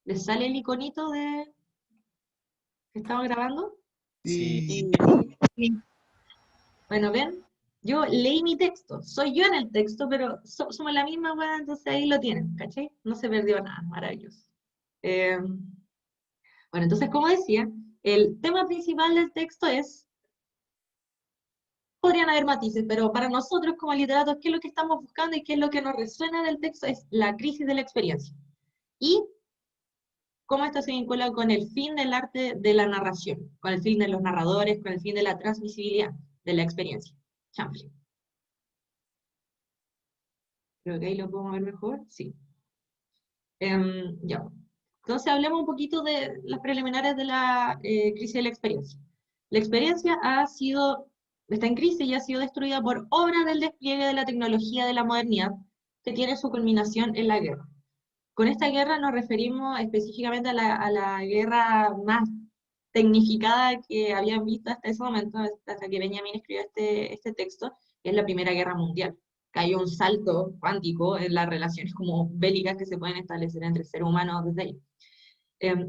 ¿Les sale el iconito de que estamos grabando? Sí, Sí. Bueno, ven, yo leí mi texto, soy yo en el texto, pero somos la misma weá, entonces ahí lo tienen, ¿cachai? No se perdió nada, maravilloso. Eh, bueno, entonces, como decía, el tema principal del texto es, podrían haber matices, pero para nosotros como literatos, ¿qué es lo que estamos buscando y qué es lo que nos resuena del texto? Es la crisis de la experiencia. Y cómo esto se vincula con el fin del arte de la narración, con el fin de los narradores, con el fin de la transmisibilidad de la experiencia. Champlin. Creo que ahí lo podemos ver mejor. Sí. Ya. Entonces hablemos un poquito de las preliminares de la crisis de la experiencia. La experiencia está en crisis y ha sido destruida por obra del despliegue de la tecnología de la modernidad, que tiene su culminación en la guerra. Con esta guerra nos referimos específicamente a la guerra más tecnificada que habían visto hasta ese momento, hasta que Benjamin escribió este texto, que es la Primera Guerra Mundial. Que hay un salto cuántico en las relaciones como bélicas que se pueden establecer entre seres humanos desde ahí.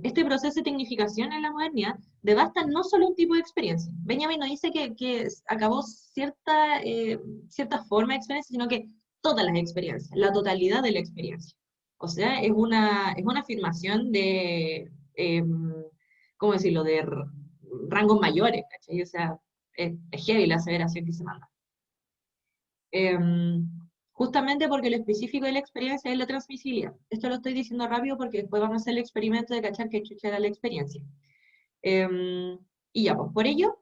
Este proceso de tecnificación en la modernidad devasta no solo un tipo de experiencia. Benjamin no dice que acabó cierta forma de experiencia, sino que todas las experiencias, la totalidad de la experiencia. O sea, es una afirmación de, ¿cómo decirlo?, de rangos mayores, ¿cachai? O sea, es heavy la aseveración que se manda. Em, Justamente porque lo específico de la experiencia es la transmisibilidad. Esto lo estoy diciendo rápido porque después vamos a hacer el experimento de cachar qué chucha era la experiencia. Em, y ya, pues por ello,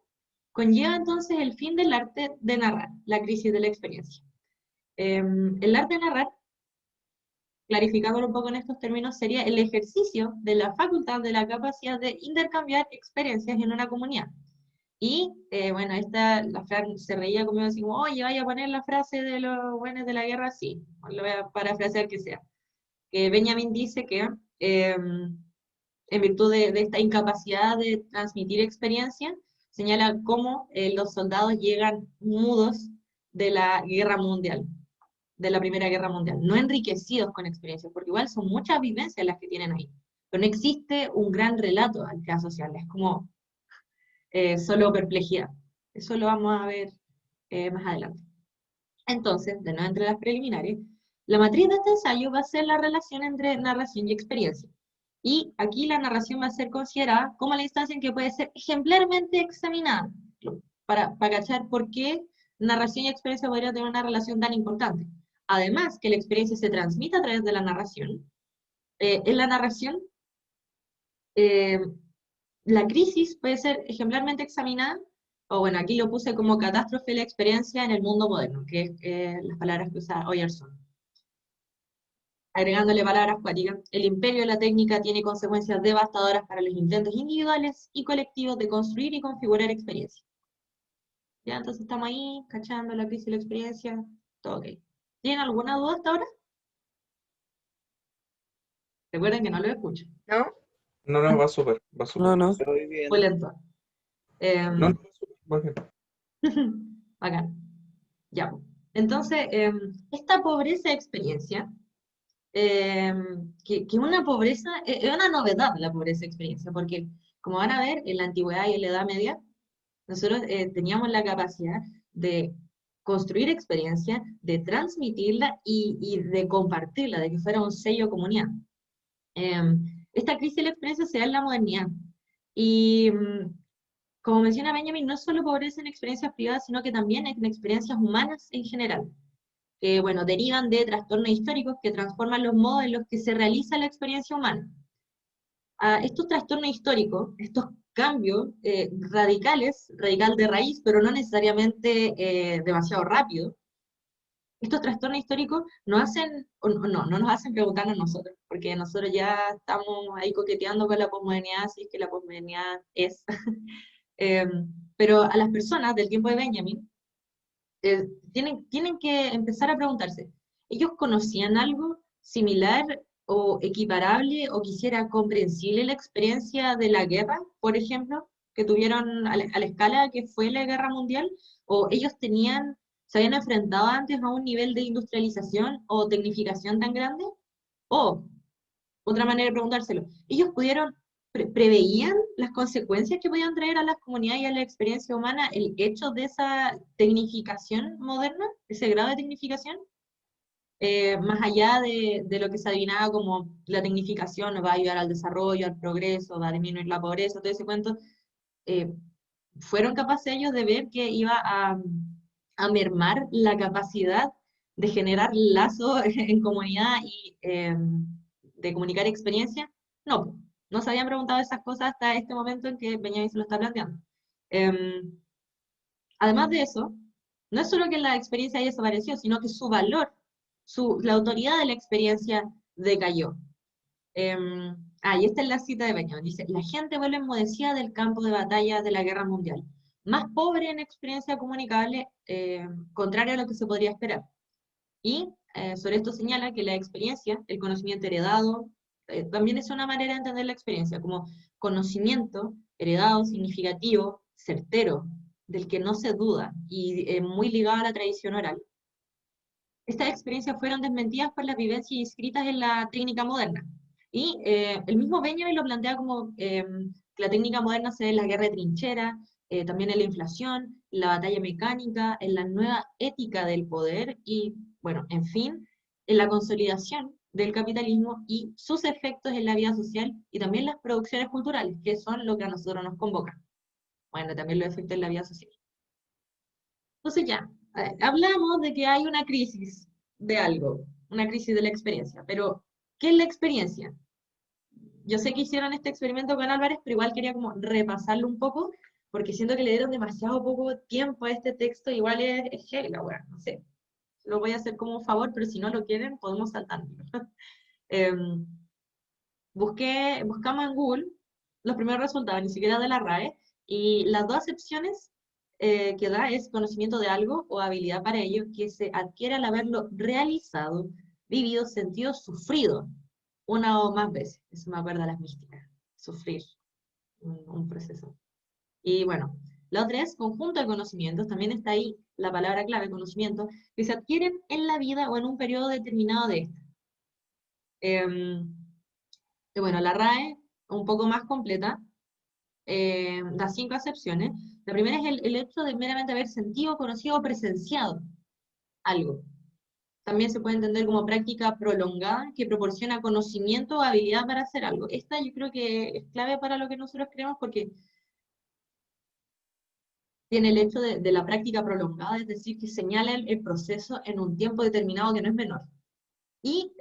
conlleva entonces el fin del arte de narrar, la crisis de la experiencia. El arte de narrar, clarificándolo un poco en estos términos, sería el ejercicio de la facultad, de la capacidad de intercambiar experiencias en una comunidad. Y bueno, la Fran se reía conmigo así como, oye, vaya a poner la frase de los buenos de la guerra, sí, lo voy a parafrasear que sea. Que Benjamin dice que en virtud de esta incapacidad de transmitir experiencia, señala cómo los soldados llegan mudos de la guerra mundial, de la Primera Guerra Mundial, no enriquecidos con experiencias, porque igual son muchas vivencias las que tienen ahí, pero no existe un gran relato al que asociarla, es como solo perplejidad. Eso lo vamos a ver más adelante. Entonces, de nuevo entre las preliminares, la matriz de este ensayo va a ser la relación entre narración y experiencia. Y aquí la narración va a ser considerada como la instancia en que puede ser ejemplarmente examinada, para cachar por qué narración y experiencia podrían tener una relación tan importante. Además, que la experiencia se transmite a través de la narración. En la narración, eh, la crisis puede ser ejemplarmente examinada, o bueno, aquí lo puse como catástrofe de la experiencia en el mundo moderno, que es las palabras que usa Oyerson. Agregándole palabras cuáticas, el imperio de la técnica tiene consecuencias devastadoras para los intentos individuales y colectivos de construir y configurar experiencias. Ya, entonces estamos ahí, cachando la crisis de la experiencia, todo ok. ¿Tienen alguna duda hasta ahora? Recuerden que no lo escucho. ¿No? no, no, va súper, va No, súper. no. Te voy Muy bien. lento. No, no, Em, va súper, va bien. Bacán. Ya, pues. Entonces, esta pobreza de experiencia, que una pobreza, es una novedad la pobreza de experiencia, porque como van a ver, en la antigüedad y en la Edad Media, nosotros teníamos la capacidad de construir experiencia, de transmitirla y de compartirla, de que fuera un sello de comunidad. Esta crisis de la experiencia se da en la modernidad. Y como menciona Benjamin, no es solo pobreza en experiencias privadas, sino que también en experiencias humanas en general, que bueno, derivan de trastornos históricos que transforman los modos en los que se realiza la experiencia humana. Estos trastornos históricos, estos cambios radical de raíz, pero no necesariamente demasiado rápido, estos trastornos históricos no nos hacen preguntarnos nosotros, porque nosotros ya estamos ahí coqueteando con la posmodernidad, así es que la posmodernidad es. Eh, pero a las personas del tiempo de Benjamin tienen que empezar a preguntarse, ¿ellos conocían algo similar o equiparable o quisiera comprensible la experiencia de la guerra, por ejemplo, que tuvieron a la escala que fue la guerra mundial? ¿O ellos se habían enfrentado antes a un nivel de industrialización o tecnificación tan grande? ¿O otra manera de preguntárselo. Ellos preveían las consecuencias que podían traer a las comunidades y a la experiencia humana el hecho de esa tecnificación moderna, ese grado de tecnificación, más allá de lo que se adivinaba como la tecnificación va a ayudar al desarrollo, al progreso, va a disminuir la pobreza, todo ese cuento, fueron capaces ellos de ver que iba a mermar la capacidad de generar lazos en comunidad y de comunicar experiencia. No, no se habían preguntado esas cosas hasta este momento en que Benjamin se lo está planteando. Además de eso, no es solo que la experiencia haya desaparecido, sino que su valor, la autoridad de la experiencia decayó. Y esta es la cita de Benjamin. Dice, la gente vuelve enmudecida del campo de batalla de la guerra mundial, más pobre en experiencia comunicable, contrario a lo que se podría esperar. Y sobre esto señala que la experiencia, el conocimiento heredado, también es una manera de entender la experiencia, como conocimiento heredado, significativo, certero, del que no se duda, y muy ligado a la tradición oral. Estas experiencias fueron desmentidas por las vivencias inscritas en la técnica moderna. Y el mismo Benjamin lo plantea como que la técnica moderna se ve en la guerra de trinchera, también en la inflación, en la batalla mecánica, en la nueva ética del poder y, bueno, en fin, en la consolidación del capitalismo y sus efectos en la vida social y también las producciones culturales, que son lo que a nosotros nos convoca. Bueno, también los efectos en la vida social. Entonces ya, hablamos de que hay una crisis de algo, una crisis de la experiencia, pero ¿qué es la experiencia? Yo sé que hicieron este experimento con Álvarez, pero igual quería como repasarlo un poco, porque siento que le dieron demasiado poco tiempo a este texto, igual es heavy la wea, no sé. Lo voy a hacer como un favor, pero si no lo quieren, podemos saltarlo. Buscamos en Google los primeros resultados, ni siquiera de la RAE, y las dos acepciones que da es conocimiento de algo o habilidad para ello que se adquiere al haberlo realizado, vivido, sentido, sufrido una o más veces. Eso me acuerda a las místicas, sufrir un proceso. Y bueno, la otra es conjunto de conocimientos, también está ahí la palabra clave, conocimiento, que se adquieren en la vida o en un periodo determinado de esta. Y bueno, la RAE, un poco más completa, da 5 acepciones. La primera es el hecho de meramente haber sentido, conocido o presenciado algo. También se puede entender como práctica prolongada que proporciona conocimiento o habilidad para hacer algo. Esta yo creo que es clave para lo que nosotros creemos porque tiene el hecho de la práctica prolongada, es decir, que señala el proceso en un tiempo determinado que no es menor. Y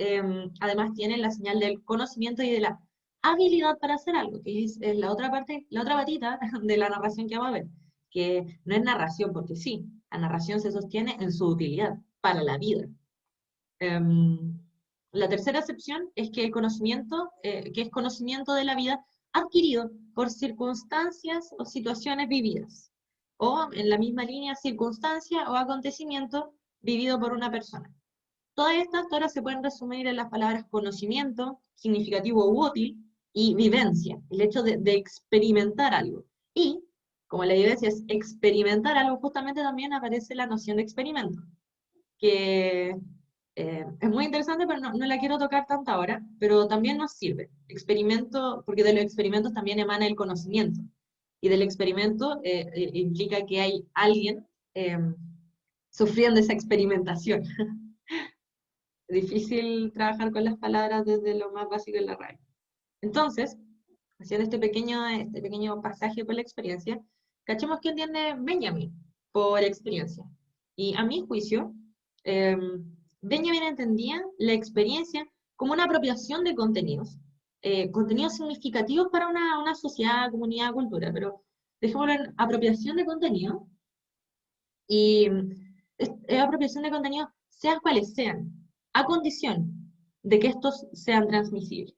además tiene la señal del conocimiento y de la habilidad para hacer algo, que es la otra parte, la otra patita de la narración que vamos a ver, que no es narración, porque sí, la narración se sostiene en su utilidad para la vida. La tercera acepción es que el conocimiento, que es conocimiento de la vida adquirido por circunstancias o situaciones vividas, o en la misma línea, circunstancia o acontecimiento vivido por una persona. Todas estas ahora se pueden resumir en las palabras conocimiento, significativo u útil, y vivencia, el hecho de experimentar algo. Y, como la vivencia es experimentar algo, justamente también aparece la noción de experimento, que es muy interesante, pero no la quiero tocar tanto ahora, pero también nos sirve. Experimento, porque de los experimentos también emana el conocimiento. Y del experimento implica que hay alguien sufriendo esa experimentación. Difícil trabajar con las palabras desde lo más básico de la RAE. Entonces, haciendo este pequeño pasaje por la experiencia, cachemos qué entiende Benjamin por experiencia. Y a mi juicio, Benjamin entendía la experiencia como una apropiación de contenidos, contenidos significativos para una sociedad, comunidad, cultura, pero dejémoslo en apropiación de contenido, y es apropiación de contenidos, sean cuales sean, a condición de que estos sean transmisibles.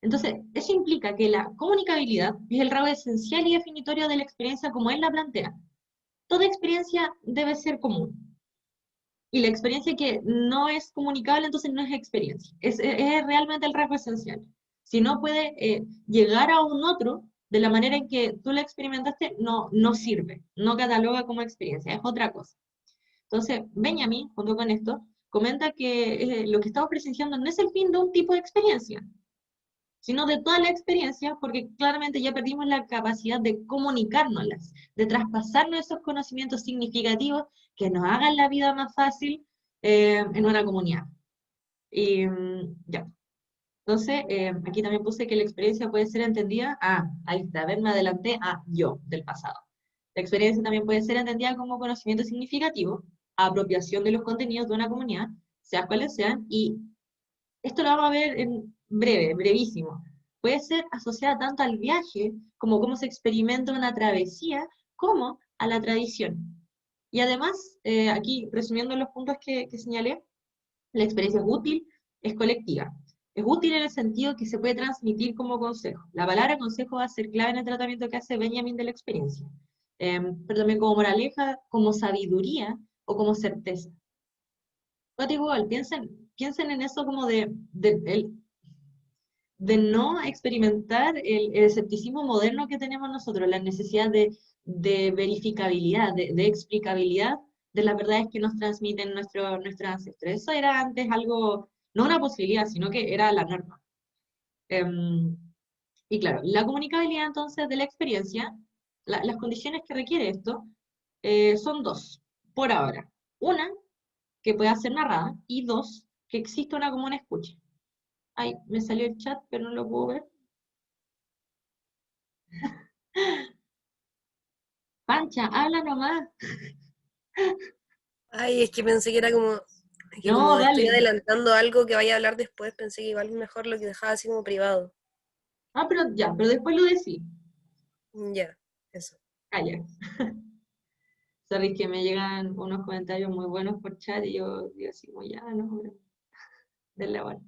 Entonces, eso implica que la comunicabilidad es el rasgo esencial y definitorio de la experiencia como él la plantea. Toda experiencia debe ser común. Y la experiencia que no es comunicable, entonces no es experiencia. Es realmente el rasgo esencial. Si no puede llegar a un otro de la manera en que tú la experimentaste, no sirve, no cataloga como experiencia, es otra cosa. Entonces, Benjamin, junto con esto, comenta que lo que estamos presenciando no es el fin de un tipo de experiencia, sino de toda la experiencia, porque claramente ya perdimos la capacidad de comunicárnoslas, de traspasarnos esos conocimientos significativos que nos hagan la vida más fácil en una comunidad. Y ya. Entonces, aquí también puse que la experiencia puede ser entendida, ahí está, a ver, me adelanté a yo del pasado. La experiencia también puede ser entendida como conocimiento significativo, apropiación de los contenidos de una comunidad, sea cuales sean, y esto lo vamos a ver en breve, brevísimo. Puede ser asociada tanto al viaje, como cómo se experimenta una travesía, como a la tradición. Y además, aquí resumiendo los puntos que señalé, la experiencia es útil, es colectiva. Es útil en el sentido que se puede transmitir como consejo. La palabra consejo va a ser clave en el tratamiento que hace Benjamin de la experiencia. Pero también como moraleja, como sabiduría o como certeza. But igual, piensen en eso como de no experimentar el escepticismo moderno que tenemos nosotros, la necesidad de verificabilidad, de explicabilidad de las verdades que nos transmiten nuestros ancestros. Eso era antes algo, no una posibilidad, sino que era la norma. Em, y claro, la comunicabilidad entonces de la experiencia, las condiciones que requiere esto, son dos, por ahora. Una, que pueda ser narrada, y dos, que exista una común escucha. Ay, me salió el chat, pero no lo puedo ver. Pancha, habla nomás. Ay, es que pensé que era como, que No, como estoy dale. adelantando algo que vaya a hablar después, pensé que igual mejor lo que dejaba así como privado. Pero ya, pero después lo decís. Ya, eso. Ah, ya. Sabéis que me llegan unos comentarios muy buenos por chat y yo digo así como, ya, no, hombre, denle bueno.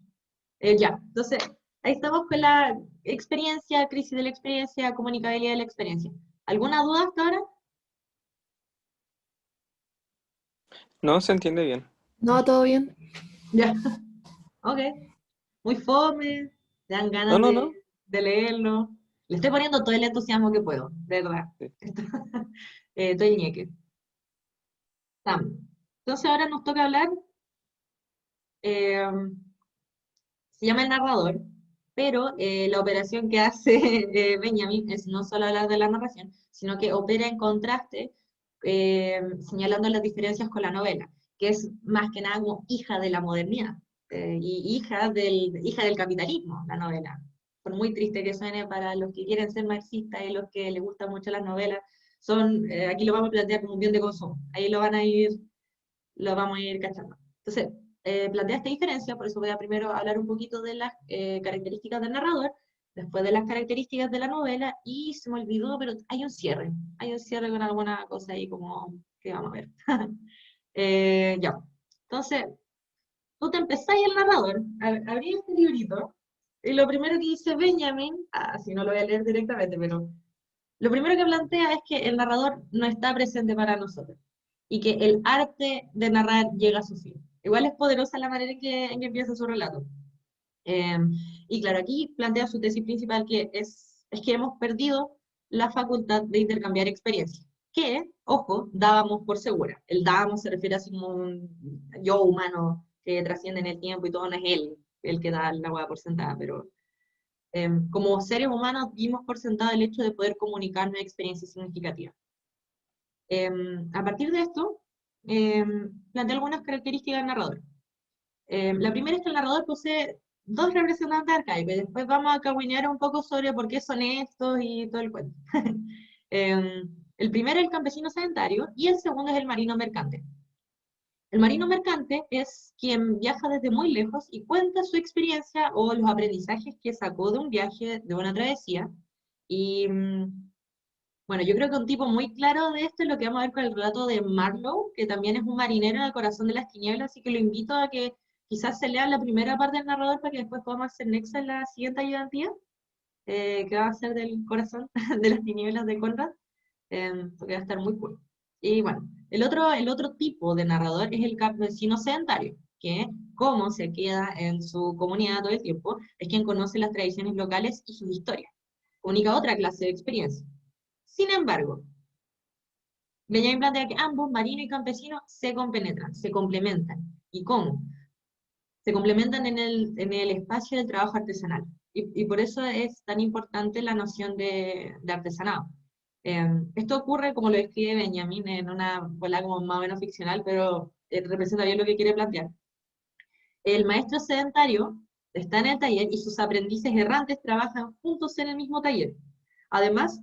Ya, entonces, ahí estamos con la experiencia, crisis de la experiencia, comunicabilidad de la experiencia. ¿Alguna duda hasta ahora? No se entiende bien. No, todo bien. Ya, ok. Muy fome, te dan No, ganas no, no. de leerlo. Le estoy poniendo todo el entusiasmo que puedo, de verdad. Sí. Estoy ñeque. Entonces ahora nos toca hablar, eh, se llama el narrador, pero la operación que hace Benjamin es no solo hablar de la narración, sino que opera en contraste, señalando las diferencias con la novela, que es más que nada como hija de la modernidad, y hija del capitalismo, la novela. Por muy triste que suene para los que quieren ser marxistas y los que les gustan mucho las novelas, aquí lo vamos a plantear como un bien de consumo. Ahí lo vamos a ir cachando. Entonces, plantea esta diferencia, por eso voy a primero hablar un poquito de las características del narrador, después de las características de la novela, y se me olvidó, pero hay un cierre con alguna cosa ahí como que vamos a ver. Ya, entonces, tú te empezáis el narrador, abrí este librito, y lo primero que dice Benjamin, si no lo voy a leer directamente, pero lo primero que plantea es que el narrador no está presente para nosotros y que el arte de narrar llega a su fin. Igual es poderosa la manera en que empieza su relato. Eh, y claro, aquí plantea su tesis principal, que es que hemos perdido la facultad de intercambiar experiencias, que, ojo, dábamos por segura. El dábamos se refiere así como un yo humano que trasciende en el tiempo y todo, no es él el que da la hueá por sentada, pero como seres humanos dimos por sentado el hecho de poder comunicarnos experiencias significativas. A partir de esto, plantea algunas características del narrador. La primera es que el narrador posee dos representantes arcaicos, y después vamos a cagüinear un poco sobre por qué son estos y todo el cuento. El primero es el campesino sedentario y el segundo es el marino mercante. El marino mercante es quien viaja desde muy lejos y cuenta su experiencia o los aprendizajes que sacó de un viaje, de una travesía. Y bueno, yo creo que un tipo muy claro de esto es lo que vamos a ver con el relato de Marlowe, que también es un marinero en el corazón de las tinieblas, así que lo invito a que quizás se lea la primera parte del narrador para que después podamos hacer nexo en la siguiente ayudantía, que va a ser del corazón de las tinieblas de Conrad, porque va a estar muy cool. Y bueno, el otro tipo de narrador es el campesino sedentario, que como se queda en su comunidad todo el tiempo, es quien conoce las tradiciones locales y sus historias. Comunica otra clase de experiencia. Sin embargo, Benjamin plantea que ambos, marino y campesino, se compenetran, se complementan. ¿Y cómo? Se complementan en el espacio del trabajo artesanal. Y por eso es tan importante la noción de artesanado. Esto ocurre, como lo describe Benjamin, en una bola como más o menos ficcional, pero representa bien lo que quiere plantear. El maestro sedentario está en el taller y sus aprendices errantes trabajan juntos en el mismo taller. Además,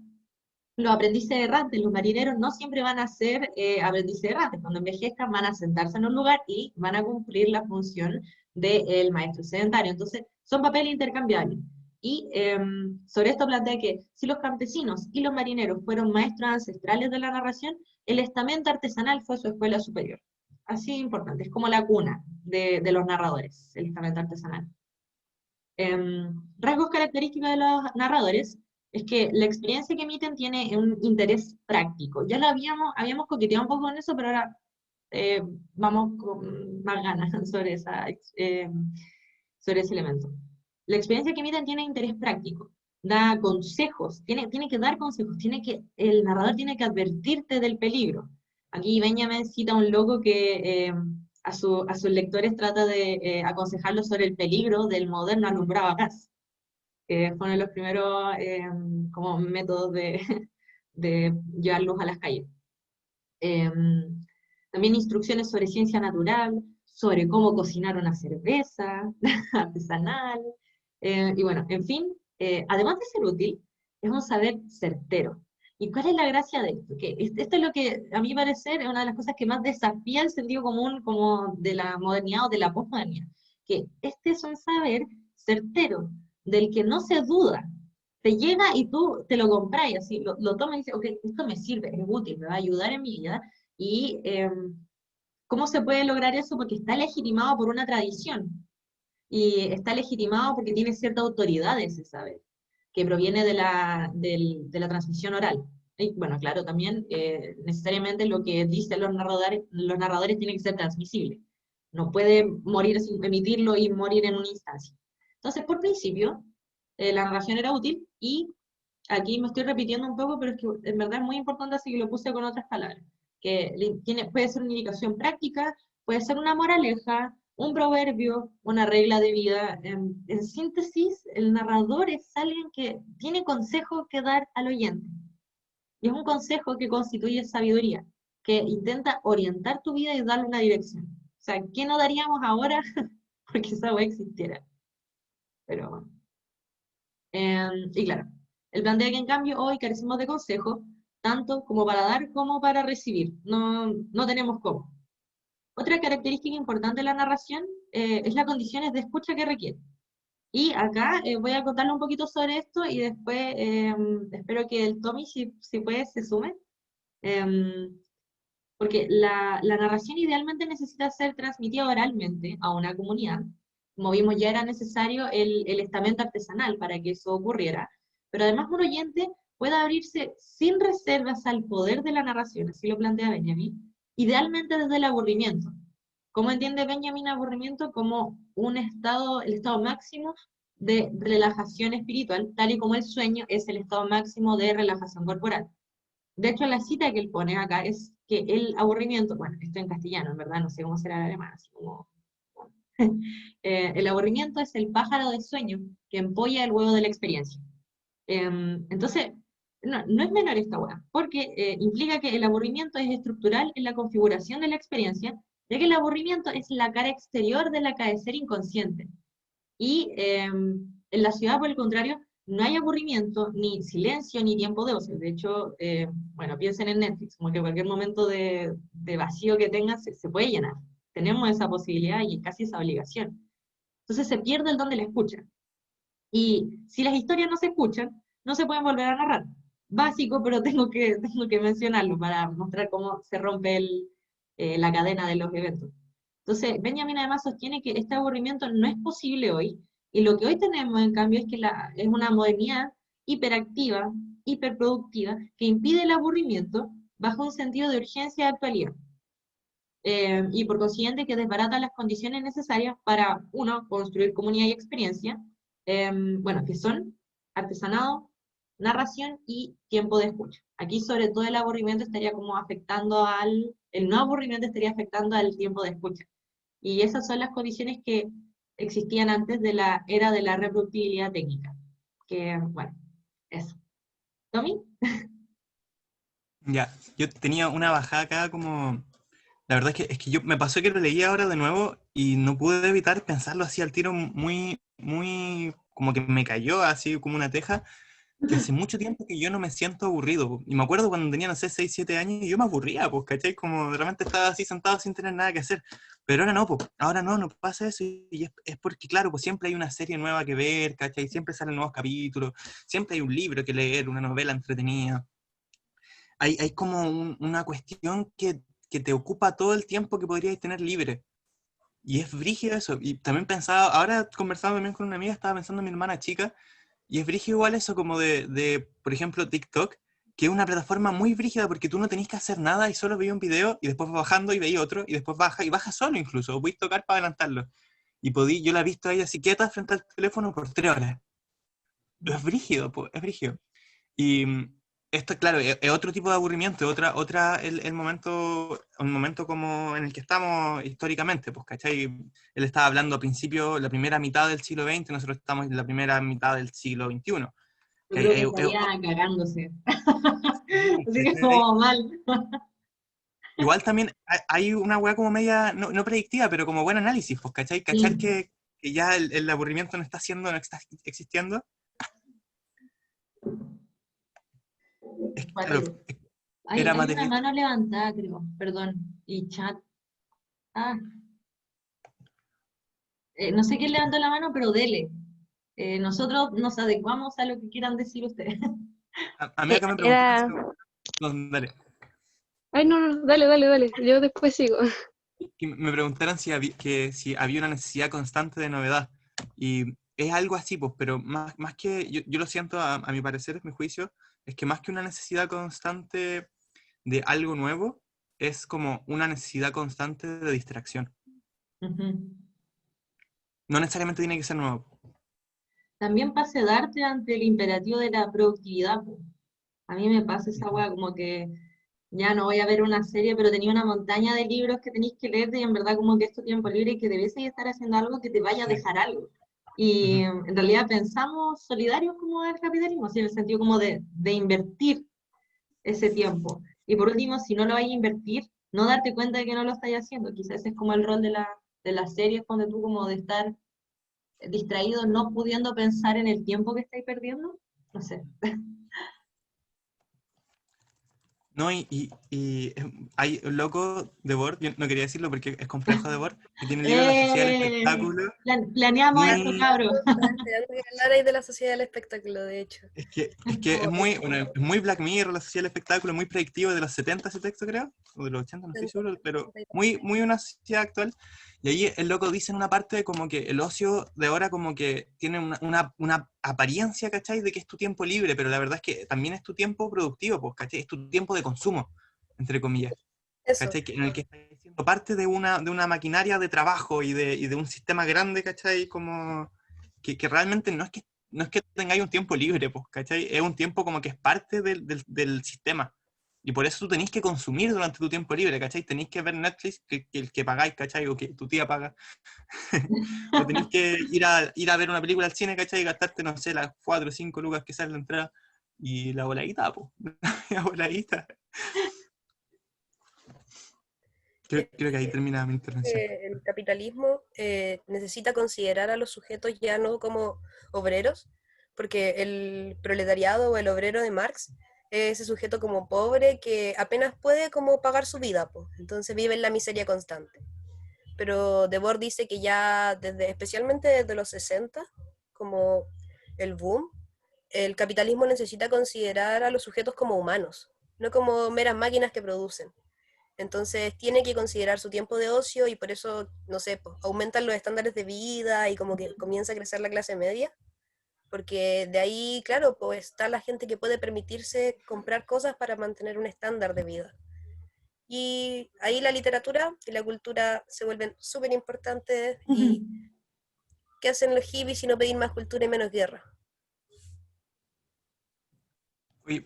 los aprendices errantes, los marineros, no siempre van a ser aprendices errantes. Cuando envejezcan van a sentarse en un lugar y van a cumplir la función del maestro sedentario. Entonces, son papeles intercambiables. Y sobre esto plantea que si los campesinos y los marineros fueron maestros ancestrales de la narración, el estamento artesanal fue su escuela superior. Así de importante, es como la cuna de los narradores, el estamento artesanal. Rasgos característicos de los narradores es que la experiencia que emiten tiene un interés práctico. Ya lo habíamos coqueteado un poco con eso, pero ahora vamos con más ganas sobre ese elemento. La experiencia que emiten tiene interés práctico, da consejos, tiene que dar consejos, el narrador tiene que advertirte del peligro. Aquí Benjamin cita un loco que a sus lectores trata de aconsejarlos sobre el peligro del moderno alumbrado a gas, que fue uno de los primeros como métodos de llevar luz a las calles. También instrucciones sobre ciencia natural, sobre cómo cocinar una cerveza artesanal, y bueno, en fin, además de ser útil, es un saber certero. ¿Y cuál es la gracia de esto? Que esto es lo que, a mi parecer, es una de las cosas que más desafía el sentido común como de la modernidad o de la posmodernidad, que este es un saber certero, del que no se duda. Te llega y tú te lo compras y así, lo tomas y dices, ok, esto me sirve, es útil, me va a ayudar en mi vida. Y ¿cómo se puede lograr eso? Porque está legitimado por una tradición. Y está legitimado porque tiene cierta autoridad ese saber, que proviene de la transmisión oral. Y bueno, claro, también necesariamente lo que dicen los narradores tiene que ser transmisible. No puede morir sin emitirlo y morir en una instancia. Entonces, por principio, la narración era útil y aquí me estoy repitiendo un poco, pero es que en verdad es muy importante, así que lo puse con otras palabras. Puede ser una indicación práctica, puede ser una moraleja, un proverbio, una regla de vida. En síntesis, el narrador es alguien que tiene consejos que dar al oyente. Y es un consejo que constituye sabiduría, que intenta orientar tu vida y darle una dirección. O sea, ¿qué no daríamos ahora porque esa web existiera? Pero bueno. Y claro, el plantea que en cambio hoy carecemos de consejos, tanto como para dar como para recibir. No tenemos cómo. Otra característica importante de la narración es las condiciones de escucha que requiere. Y acá voy a contarle un poquito sobre esto y después espero que el Tommy, si puede, se sume. Porque la narración idealmente necesita ser transmitida oralmente a una comunidad. Como vimos, ya era necesario el estamento artesanal para que eso ocurriera, pero además un oyente puede abrirse sin reservas al poder de la narración, así lo plantea Benjamin, idealmente desde el aburrimiento. ¿Cómo entiende Benjamin aburrimiento? Como el estado máximo de relajación espiritual, tal y como el sueño es el estado máximo de relajación corporal. De hecho, la cita que él pone acá es que el aburrimiento, bueno, esto en castellano, en verdad, no sé cómo será en alemán, así como... el aburrimiento es el pájaro de sueño que empolla el huevo de la experiencia. Entonces, no es menor esta hueá, porque implica que el aburrimiento es estructural en la configuración de la experiencia, ya que el aburrimiento es la cara exterior del acaecer inconsciente. Y en la ciudad, por el contrario, no hay aburrimiento, ni silencio, ni tiempo de ocio. De hecho, bueno, piensen en Netflix, como que cualquier momento de vacío que tengas se puede llenar. Tenemos esa posibilidad y casi esa obligación. Entonces se pierde el don de la escucha. Y si las historias no se escuchan, no se pueden volver a narrar. Básico, pero tengo que mencionarlo para mostrar cómo se rompe la cadena de los eventos. Entonces, Benjamin además sostiene que este aburrimiento no es posible hoy, y lo que hoy tenemos, en cambio, es que es una modernidad hiperactiva, hiperproductiva, que impide el aburrimiento bajo un sentido de urgencia de actualidad. Y por consiguiente que desbarata las condiciones necesarias para, uno, construir comunidad y experiencia, bueno, que son artesanado, narración y tiempo de escucha. Aquí sobre todo el aburrimiento estaría como afectando el no aburrimiento estaría afectando al tiempo de escucha. Y esas son las condiciones que existían antes de la era de la reproductibilidad técnica. Que, bueno, eso. ¿Tommy? Ya, yo tenía una bajada acá como... La verdad es que yo me pasó que lo leí ahora de nuevo y no pude evitar pensarlo así al tiro muy, muy... como que me cayó así como una teja, que hace mucho tiempo que yo no me siento aburrido. Po. Y me acuerdo cuando tenía, no sé, 6 7 años y yo me aburría, pues, ¿cachai? Como de repente estaba así sentado sin tener nada que hacer. Pero ahora no, pues, ahora no pasa eso. Y es porque, claro, pues siempre hay una serie nueva que ver, ¿cachai? Siempre salen nuevos capítulos, siempre hay un libro que leer, una novela entretenida. Hay como una cuestión que te ocupa todo el tiempo que podrías tener libre. Y es brígido eso. Y también pensaba, ahora conversando también con una amiga, estaba pensando en mi hermana chica, y es brígido igual eso como por ejemplo, TikTok, que es una plataforma muy brígida porque tú no tenés que hacer nada y solo veías un video y después vas bajando y veías otro y después baja y baja solo incluso, o podéis tocar para adelantarlo. Y yo la he visto a ella así quieta frente al teléfono por 3 horas. Es brígido, es brígido. Y esto, claro, es otro tipo de aburrimiento, el momento, un momento como en el que estamos históricamente, pues, ¿cachai? Él estaba hablando a principio, la primera mitad del siglo XX, nosotros estamos en la primera mitad del siglo XXI. Yo creo que estaría cagándose. Así que ¿cachai? como mal. Igual también hay una weá como media, no predictiva, pero como buen análisis, pues, ¿cachai? Cachar Sí, que ya el aburrimiento no está existiendo. Es que, claro, Guatero. era Hay más una débil. mano levantada, creo. Perdón. Y chat. Ah, no sé quién levantó la mano, pero dele. Nosotros nos adecuamos a lo que quieran decir ustedes. A mí acá me preguntaron si... Era... No, dale. Ay, no, no, dale, dale, dale. Yo después sigo. Que me preguntaron si había una necesidad constante de novedad. Y es algo así, pues, pero más que, yo lo siento a mi parecer, es mi juicio, es que más que una necesidad constante de algo nuevo, es como una necesidad constante de distracción. Ujú. No necesariamente tiene que ser nuevo. También pase darte ante el imperativo de la productividad, po. A mí me pasa esa Ujú. weá, como que ya no voy a ver una serie, pero tenía una montaña de libros que tenéis que leer y en verdad como que es tu tiempo libre y que debes estar haciendo algo que te vaya a Sí. dejar algo. Y Ujú. en realidad pensamos solidarios como del capitalismo, así en el sentido como de invertir ese tiempo. Y por último, si no lo vais a invertir, no darte cuenta de que no lo estáis haciendo. Quizás ese es como el rol de las series, cuando tú como de estar distraído, no pudiendo pensar en el tiempo que estáis perdiendo. No sé. No, hay un loco de Bord, yo no quería decirlo porque es complejo de Bord, que tiene el libro La Sociedad del ¡Eh! Espectáculo. Planeamos esto, Muy, cabros. Estaba esperando que hablarais de la sociedad del espectáculo, de hecho. es que Como es muy Black Mirror, La Sociedad del Espectáculo, muy predictivo de los 70 ese texto, creo, o de los 80, no estoy seguro, pero muy una sociedad actual. Y ahí el loco dice en una parte como que el ocio de ahora como que tiene una apariencia, ¿cachai? De que es tu tiempo libre, pero la verdad es que también es tu tiempo productivo, pues, ¿cachai? Es tu tiempo de consumo, entre comillas. eso. ¿Cachai? En el que estás siendo parte de una maquinaria de trabajo y de un sistema grande, ¿cachai? Como que realmente no es que tengáis un tiempo libre, pues, ¿cachai? Es un tiempo como que es parte del sistema. Y por eso tú tenéis que consumir durante tu tiempo libre, ¿cachai? Tenéis que ver Netflix, que el que pagáis, ¿cachai? O que tu tía paga. O tenéis que ir a ver una película al cine, ¿cachai? Y gastarte, no sé, las 4 o 5 lucas que sale la entrada. Y la voladita, pues. La voladita. Creo que ahí termina mi intervención. El capitalismo necesita considerar a los sujetos ya no como obreros, porque el proletariado o el obrero de Marx es ese sujeto como pobre que apenas puede como pagar su vida, pues. Entonces vive en la miseria constante. Pero Debord dice que ya especialmente desde los 60, como el boom, el capitalismo necesita considerar a los sujetos como humanos, no como meras máquinas que producen. Entonces tiene que considerar su tiempo de ocio y por eso, no sé, pues, aumentan los estándares de vida y como que comienza a crecer la clase media, porque de ahí, claro, pues está la gente que puede permitirse comprar cosas para mantener un estándar de vida. Y ahí la literatura y la cultura se vuelven súper importantes y ¿qué hacen los hippies si no pedir más cultura y menos guerra?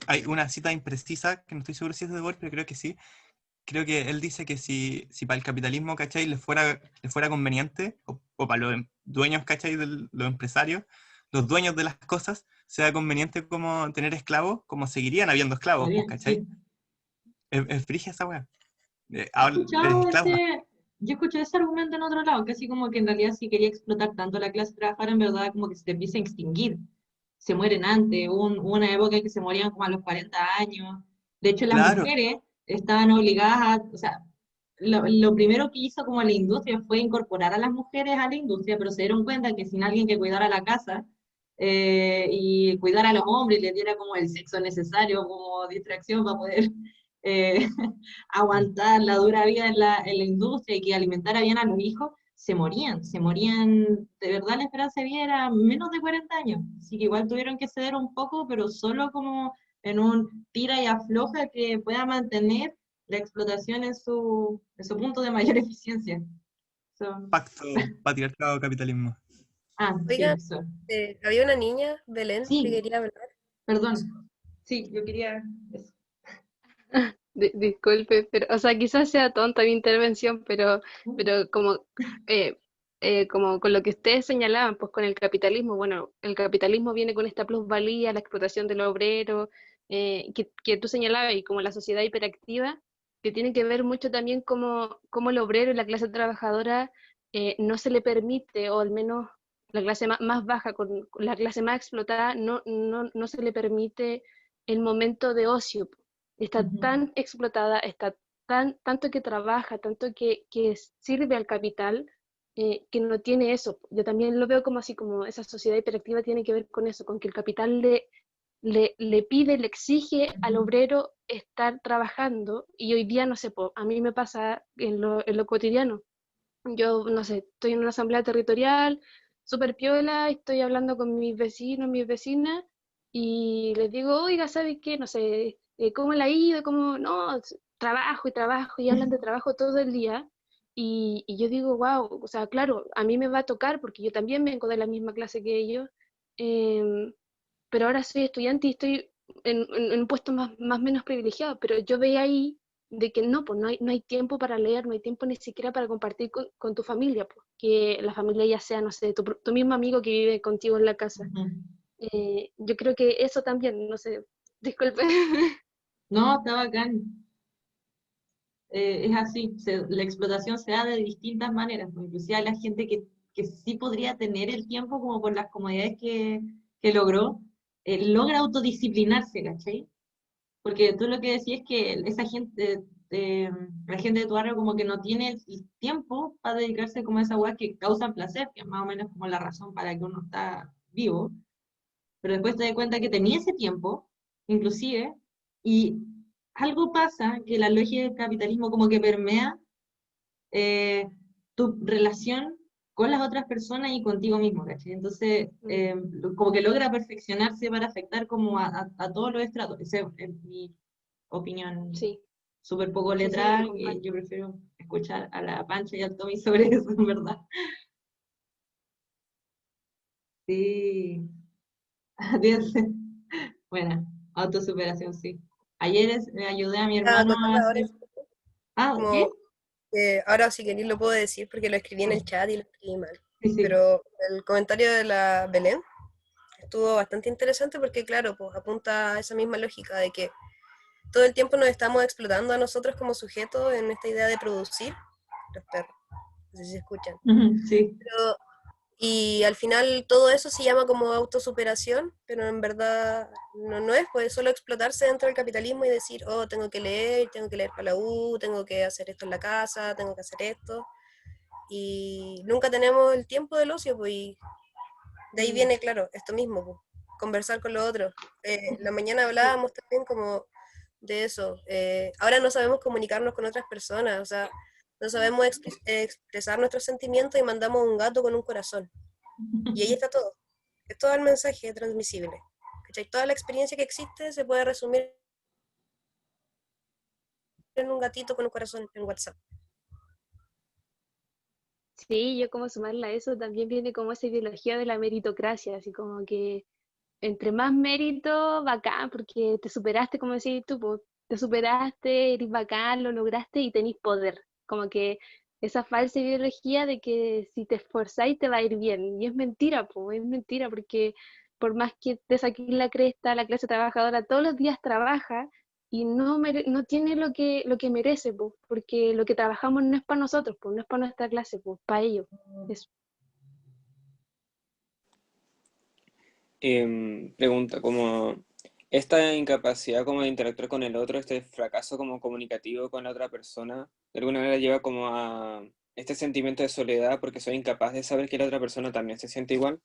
Hay una cita imprecisa, que no estoy seguro si es de Debord, pero creo que sí, creo que él dice que si para el capitalismo, ¿cachai? Le fuera conveniente, o para los dueños, ¿cachai? Los empresarios, los dueños de las cosas, sea conveniente como tener esclavos, como seguirían habiendo Está esclavos, pues, bien, ¿cachai? sí. Es frigia esa weá. He Ahora, escuchado esclavos. yo escuché ese argumento en otro lado, casi como que en realidad si quería explotar tanto la clase trabajadora, en verdad como que se empieza a extinguir. Se mueren antes, hubo una época en que se morían como a los 40 años. De hecho, las Claro, mujeres estaban obligadas o sea, lo primero que hizo como la industria fue incorporar a las mujeres a la industria, pero se dieron cuenta que sin alguien que cuidara la casa y cuidara a los hombres y les diera como el sexo necesario como distracción para poder eh, aguantar la dura vida en la industria y que alimentara bien a los hijos, se morían, de verdad la esperanza de vida era menos de 40 años, así que igual tuvieron que ceder un poco, pero solo como en un tira y afloja que pueda mantener la explotación en su punto de mayor eficiencia. So, pacto patriarcado capitalismo. sí, Oigan, eso. había una niña, Belén, que Sí, quería hablar. perdón. Sí, yo quería eso. Disculpe, pero, o sea, quizás sea tonta mi intervención, pero como con lo que ustedes señalaban, pues con el capitalismo, bueno, el capitalismo viene con esta plusvalía, la explotación del obrero, que tú señalabas, y como la sociedad hiperactiva, que tiene que ver mucho también como el obrero y la clase trabajadora no se le permite, o al menos la clase más baja, con la clase más explotada, no se le permite el momento de ocio. Está Ujú. tan explotada, está tanto que trabaja, tanto que sirve al capital, que no tiene eso. Yo también lo veo como así, como esa sociedad hiperactiva tiene que ver con eso, con que el capital le pide, le exige al Ujú. obrero estar trabajando, y hoy día, no sé, a mí me pasa en lo cotidiano. Yo, no sé, estoy en una asamblea territorial, súper piola, estoy hablando con mis vecinos, mis vecinas, y les digo, oiga, ¿sabes qué? No sé, ¿cómo le ha ido? ¿Cómo? No, trabajo, y hablan de trabajo todo el día. Y yo digo, wow, o sea, claro, a mí me va a tocar porque yo también vengo de la misma clase que ellos, em, pero ahora soy estudiante y estoy en un puesto más menos privilegiado, pero yo veía ahí de que no, pues no hay tiempo para leer, no hay tiempo ni siquiera para compartir con tu familia, pues, que la familia ya sea, no sé, tu mismo amigo que vive contigo en la casa. Ujú. Yo creo que eso también, no sé, disculpe. No, está bacán. Es así, la explotación se da de distintas maneras, pues, inclusive hay la gente que sí podría tener el tiempo como por las comodidades que logró, logra autodisciplinarse, ¿cachai? Porque tú lo que decías es que esa gente, la gente de tu barrio como que no tiene el tiempo para dedicarse como a esa weá que causan placer, que es más o menos como la razón para que uno está vivo, pero después te das cuenta que tenía ese tiempo, inclusive, y algo pasa que la lógica del capitalismo como que permea eh, tu relación con las otras personas y contigo mismo, ¿cachai? Entonces, como que logra perfeccionarse para afectar como a todos los estratos. Esa es mi opinión Sí, súper poco sí, sí, letrada, lo que yo comparto. prefiero escuchar a la Pancha y al Tommy sobre eso, en verdad. Sí, fíjense. Buena, autosuperación, sí. Ayer me ayudé a mi A hermano a contarla ahora, hacer... Ah, ¿qué? como ahora sí que ni lo puedo decir porque lo escribí en Ah, el chat y lo escribí mal. sí, sí. Pero el comentario de la Belén estuvo bastante interesante porque, claro, pues apunta a esa misma lógica de que todo el tiempo nos estamos explotando a nosotros como sujetos en esta idea de producir. Los perros, no sé si se escuchan. Ujú, sí. Pero, y al final todo eso se llama como autosuperación, pero en verdad no es, pues solo explotarse dentro del capitalismo y decir, oh, tengo que leer para la U, tengo que hacer esto en la casa, tengo que hacer esto. Y nunca tenemos el tiempo del ocio, pues, y de ahí viene, claro, esto mismo, pues, conversar con los otros. La mañana hablábamos también como de eso. Ahora no sabemos comunicarnos con otras personas, o sea, no sabemos expresar nuestros sentimientos y mandamos un gato con un corazón. Y ahí está todo. Es todo el mensaje transmisible. ¿Cachai? Toda la experiencia que existe se puede resumir en un gatito con un corazón en WhatsApp. Sí, yo como sumarla a eso también viene como esa ideología de la meritocracia, así como que entre más mérito, bacán, porque te superaste, como decís tú, po, te superaste, eres bacán, lo lograste y tenés poder. Como que esa falsa ideología de que si te esforzáis te va a ir bien. Y es mentira, po, es mentira, porque por más que te saques la cresta, la clase trabajadora todos los días trabaja y no tiene lo que merece, po, porque lo que trabajamos no es para nosotros, po, no es para nuestra clase, pues, para ellos. Eso. Pregunta, como esta incapacidad como de interactuar con el otro, este fracaso como comunicativo con la otra persona, de alguna manera lleva como a este sentimiento de soledad porque soy incapaz de saber que la otra persona también se siente igual,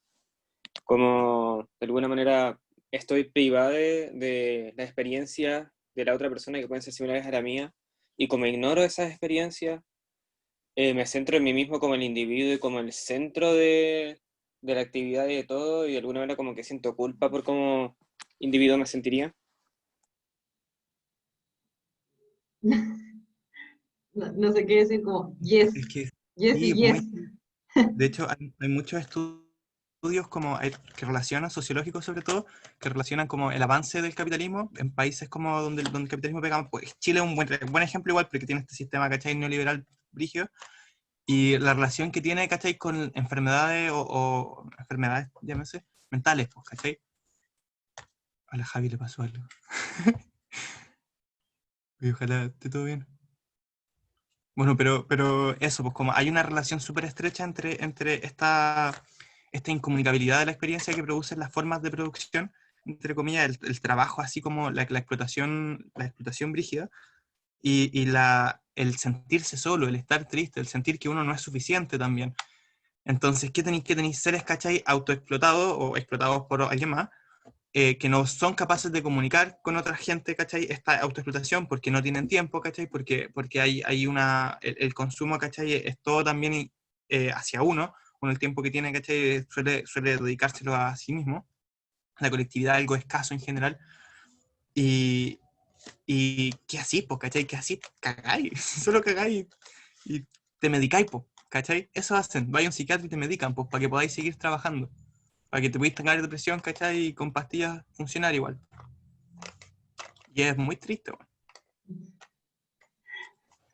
como de alguna manera estoy privada de la experiencia de la otra persona que pueden ser similares a la mía, y como ignoro esas experiencias, me centro en mí mismo como el individuo y como el centro de la actividad y de todo, y de alguna manera como que siento culpa por cómo individuo me sentiría. No sé qué decir, como, yes, Es que yes sí, y yes. de hecho hay muchos estudios como que relacionan, sociológicos sobre todo, que relacionan como el avance del capitalismo en países como donde el capitalismo pega, pues Chile es un buen ejemplo igual, porque tiene este sistema, ¿cachai? Neoliberal brígido, y la relación que tiene, ¿cachai? Con enfermedades o enfermedades, llámese, mentales, pues, ¿cachai? A la Javi le pasó algo. Y ojalá esté todo bien. Bueno, pero eso, pues como hay una relación súper estrecha entre esta incomunicabilidad de la experiencia que producen las formas de producción, entre comillas, el trabajo, así como la explotación brígida, y el sentirse solo, el estar triste, el sentir que uno no es suficiente también. Entonces, ¿qué tenéis? Que tenéis seres, ¿cachai? Autoexplotados o explotados por alguien más, que no son capaces de comunicar con otra gente, ¿cachai? Esta autoexplotación porque no tienen tiempo, ¿cachai? Porque hay el consumo, ¿cachai? Es todo también hacia uno, con el tiempo que tiene, ¿cachai? Suele dedicárselo a sí mismo, la colectividad, algo escaso en general, y, y ¿qué así, po, ¿cachai? ¿Qué así? Cagáis, solo cagáis y te medicáis, po, ¿cachai? Eso hacen, vais a un psiquiatra y te medican, pues, para que podáis seguir trabajando, para que te podáis tener depresión, ¿cachai? Y con pastillas funcionar igual. Y es muy triste, weón.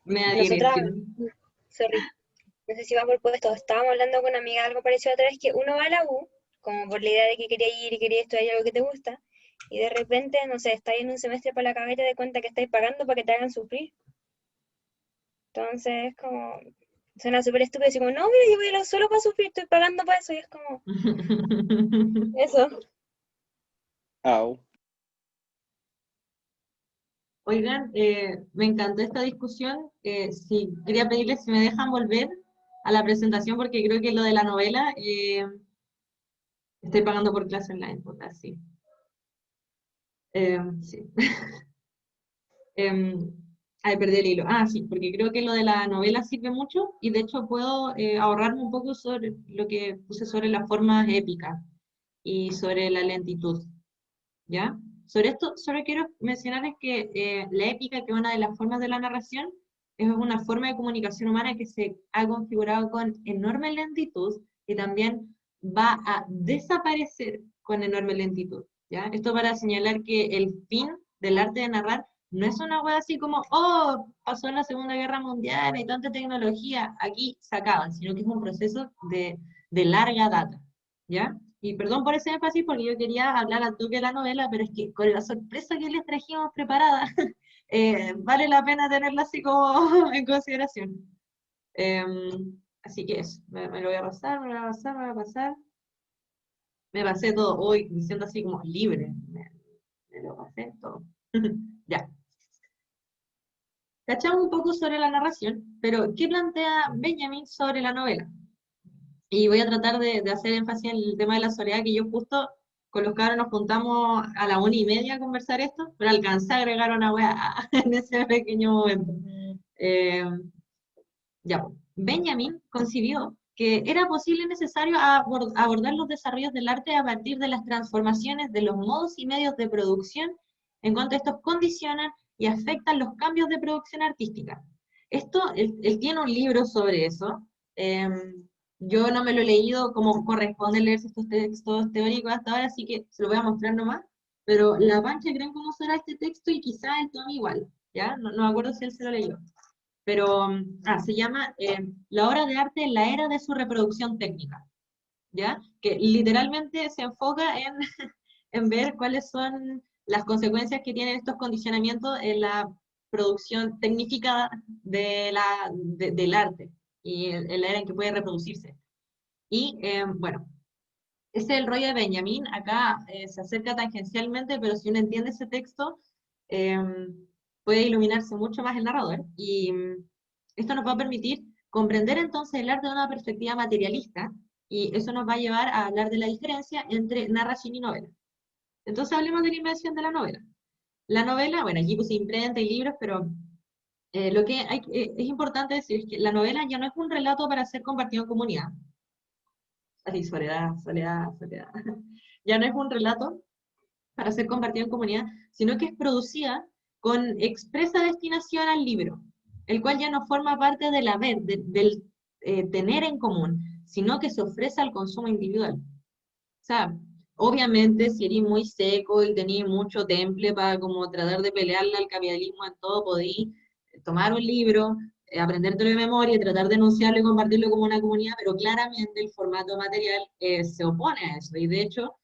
Me da Nosotras, digresión. sorry, no sé si va por puesto, estábamos hablando con una amiga algo parecido otra vez, que uno va a la U, como por la idea de que quería ir y quería estudiar algo que te gusta, y de repente, no sé, estáis en un semestre para la cabeza y te das cuenta que estáis pagando para que te hagan sufrir. Entonces, como, suena súper estúpido, así como, no, mira, yo voy a la U solo para sufrir, estoy pagando para eso, y es como, eso. Au. Oigan, me encantó esta discusión. Sí, quería pedirles si me dejan volver a la presentación porque creo que lo de la novela estoy pagando por clase online, por así. Sí. Em, Ay, perdí el hilo. Ah, sí, porque creo que lo de la novela sirve mucho y de hecho puedo ahorrarme un poco sobre lo que puse sobre las formas épicas y sobre la lentitud. ¿Ya? Sobre esto, solo quiero mencionarles que la épica, que es una de las formas de la narración, es una forma de comunicación humana que se ha configurado con enorme lentitud y también va a desaparecer con enorme lentitud, ¿ya? Esto para señalar que el fin del arte de narrar no es una hueá así como, oh, pasó en la Segunda Guerra Mundial, hay tanta tecnología, aquí se acaban, sino que es un proceso de larga data, ¿ya? Y perdón por ese énfasis, porque yo quería hablar al toque de la novela, pero es que con la sorpresa que les trajimos preparada, vale la pena tenerla así como en consideración. Así que eso, me lo voy a pasar, me lo voy a pasar, me lo voy a pasar. Me pasé todo hoy, me siento así como libre. Me lo pasé todo. Ya. Cachamos un poco sobre la narración, pero ¿qué plantea Benjamin sobre la novela? Y voy a tratar de hacer énfasis en el tema de la soledad, que yo justo con los cabros nos juntamos a la 1:30 a conversar esto, pero alcancé a agregar una wea en ese pequeño momento. Eh, ya, pues. Benjamin concibió que era posible y necesario abordar los desarrollos del arte a partir de las transformaciones de los modos y medios de producción en cuanto estos condicionan y afectan los cambios de producción artística. Esto, él tiene un libro sobre eso. Yo no me lo he leído como corresponde leerse estos textos teóricos hasta ahora, así que se lo voy a mostrar nomás, pero la Pancha creen cómo será este texto y quizá el Tommy igual, ¿ya? No me acuerdo si él se lo leyó. Pero, se llama La obra de arte en la era de su reproducción técnica, ¿ya? Que literalmente se enfoca en, en ver cuáles son las consecuencias que tienen estos condicionamientos en la producción tecnificada del arte y en la era en que puede reproducirse. Y, bueno, ese es el rollo de Benjamin. Acá se acerca tangencialmente, pero si uno entiende ese texto, puede iluminarse mucho más el narrador. Y esto nos va a permitir comprender entonces el arte de una perspectiva materialista, y eso nos va a llevar a hablar de la diferencia entre narración y novela. Entonces hablemos de la invención de la novela. La novela, bueno, aquí puse imprenta y libros, pero lo que es importante decir es que la novela ya no es un relato para ser compartido en comunidad. Así, soledad. Ya no es un relato para ser compartido en comunidad, sino que es producida con expresa destinación al libro, el cual ya no forma parte del haber, del tener en común, sino que se ofrece al consumo individual. O sea, obviamente si eres muy seco y tenés mucho temple para como tratar de pelearle al capitalismo en todo, podí tomar un libro, aprendértelo de memoria, tratar de enunciarlo y compartirlo como una comunidad, pero claramente el formato material se opone a eso, y de hecho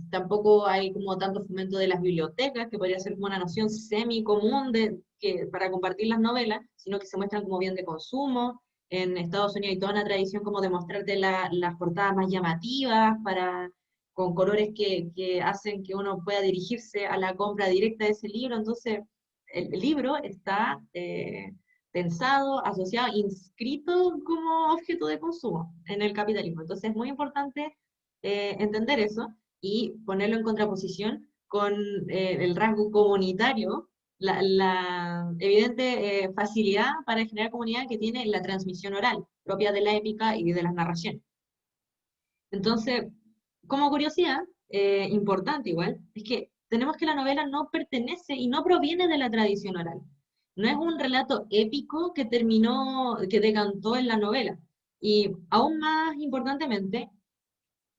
tampoco hay como tanto fomento de las bibliotecas, que podría ser como una noción semi-común para compartir las novelas, sino que se muestran como bien de consumo. En Estados Unidos hay toda una tradición como de mostrarte las portadas más llamativas, con colores que hacen que uno pueda dirigirse a la compra directa de ese libro. Entonces, el libro está pensado, asociado, inscrito como objeto de consumo en el capitalismo. Entonces, es muy importante entender eso y ponerlo en contraposición con el rasgo comunitario, la evidente facilidad para generar comunidad que tiene la transmisión oral, propia de la épica y de las narraciones. Entonces, como curiosidad, importante igual, es que tenemos que la novela no pertenece y no proviene de la tradición oral. No es un relato épico que que decantó en la novela. Y aún más importantemente,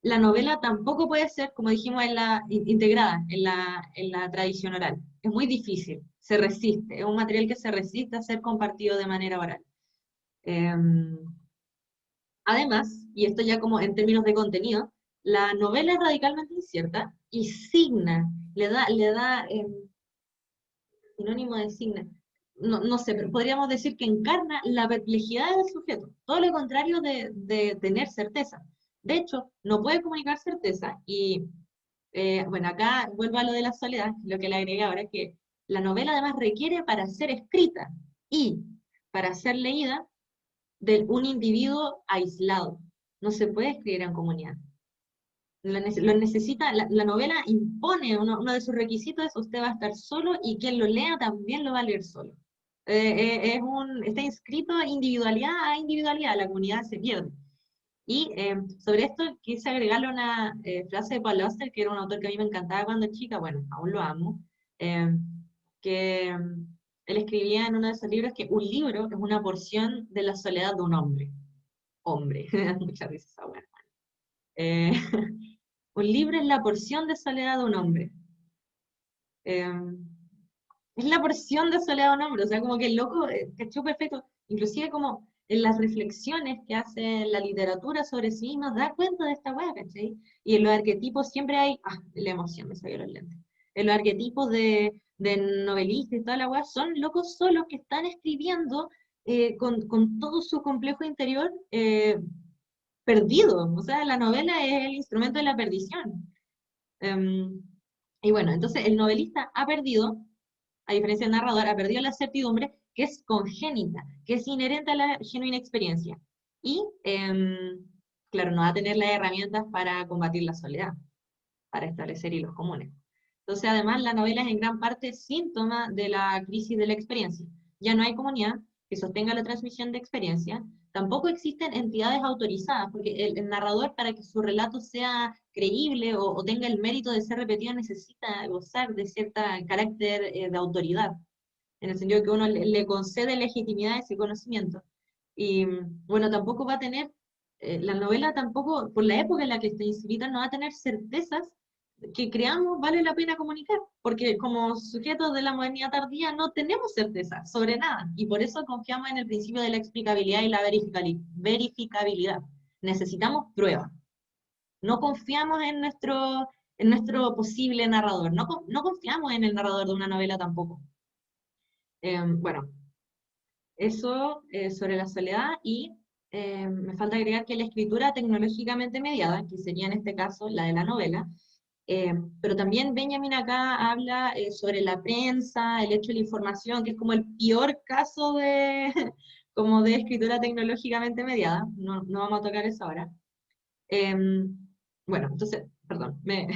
la novela tampoco puede ser, como dijimos, integrada en la tradición oral. Es muy difícil, se resiste, es un material que se resiste a ser compartido de manera oral. Además, y esto ya como en términos de contenido, la novela es radicalmente incierta y signa, le da sinónimo de signa. No sé, pero podríamos decir que encarna la perplejidad del sujeto, todo lo contrario de tener certeza. De hecho, no puede comunicar certeza y, bueno, acá vuelvo a lo de la soledad, lo que le agregué ahora, es que la novela además requiere para ser escrita y para ser leída de un individuo aislado. No se puede escribir en comunidad. Lo necesita, la novela impone, uno de sus requisitos es usted va a estar solo y quien lo lea también lo va a leer solo. Está inscrito individualidad a individualidad, la comunidad se pierde. Y sobre esto quise agregarle una frase de Paul Auster, que era un autor que a mí me encantaba cuando chica, bueno, aún lo amo, que él escribía en uno de sus libros que un libro es una porción de la soledad de un hombre. Hombre, muchas veces esa buena. Un libro es la porción de soledad de un hombre. Es la porción de soledad de un hombre, o sea, como que el loco cachó perfecto, inclusive como en las reflexiones que hace la literatura sobre sí, nos da cuenta de esta weá, ¿cachai? Y en los arquetipos siempre hay, la emoción, me salió los lentes. En los arquetipos de novelistas y toda la weá, son locos solos que están escribiendo con todo su complejo interior perdido, o sea, la novela es el instrumento de la perdición. Y bueno, entonces el novelista ha perdido, a diferencia del narrador, ha perdido la certidumbre que es congénita, que es inherente a la genuina experiencia. Y, claro, no va a tener las herramientas para combatir la soledad, para establecer hilos comunes. Entonces, además, la novela es en gran parte síntoma de la crisis de la experiencia. Ya no hay comunidad que sostenga la transmisión de experiencia, tampoco existen entidades autorizadas, porque el narrador, para que su relato sea creíble o tenga el mérito de ser repetido, necesita gozar de cierto carácter de autoridad, en el sentido que uno le concede legitimidad a ese conocimiento. Y bueno, tampoco va a tener, la novela tampoco, por la época en la que está inscrita, no va a tener certezas que creamos vale la pena comunicar, porque como sujetos de la modernidad tardía no tenemos certeza sobre nada, y por eso confiamos en el principio de la explicabilidad y la verificabilidad. Necesitamos pruebas. No confiamos en nuestro posible narrador, no confiamos en el narrador de una novela tampoco. Bueno, eso sobre la soledad, y me falta agregar que la escritura tecnológicamente mediada, que sería en este caso la de la novela, pero también Benjamin acá habla sobre la prensa, el hecho de la información, que es como el peor caso de, como de escritura tecnológicamente mediada, no vamos a tocar eso ahora. Bueno, entonces, perdón, me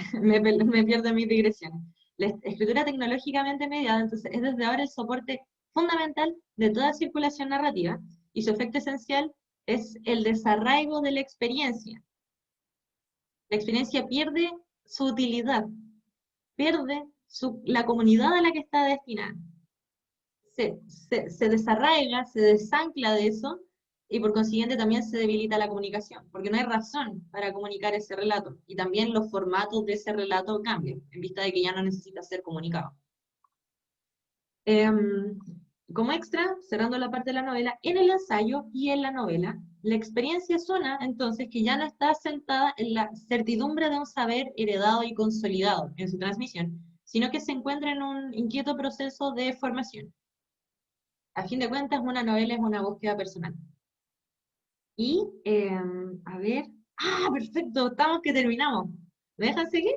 pierdo en mis digresiones. La escritura tecnológicamente mediada, entonces, es desde ahora el soporte fundamental de toda circulación narrativa, y su efecto esencial es el desarraigo de la experiencia. La experiencia pierde su utilidad, pierde la comunidad a la que está destinada. Se desarraiga, se desancla de eso, y por consiguiente también se debilita la comunicación, porque no hay razón para comunicar ese relato, y también los formatos de ese relato cambian, en vista de que ya no necesita ser comunicado. Como extra, cerrando la parte de la novela, en el ensayo y en la novela, la experiencia es una, entonces, que ya no está asentada en la certidumbre de un saber heredado y consolidado en su transmisión, sino que se encuentra en un inquieto proceso de formación. A fin de cuentas, una novela es una búsqueda personal. Y, a ver, perfecto, estamos que terminamos. ¿Me dejan seguir?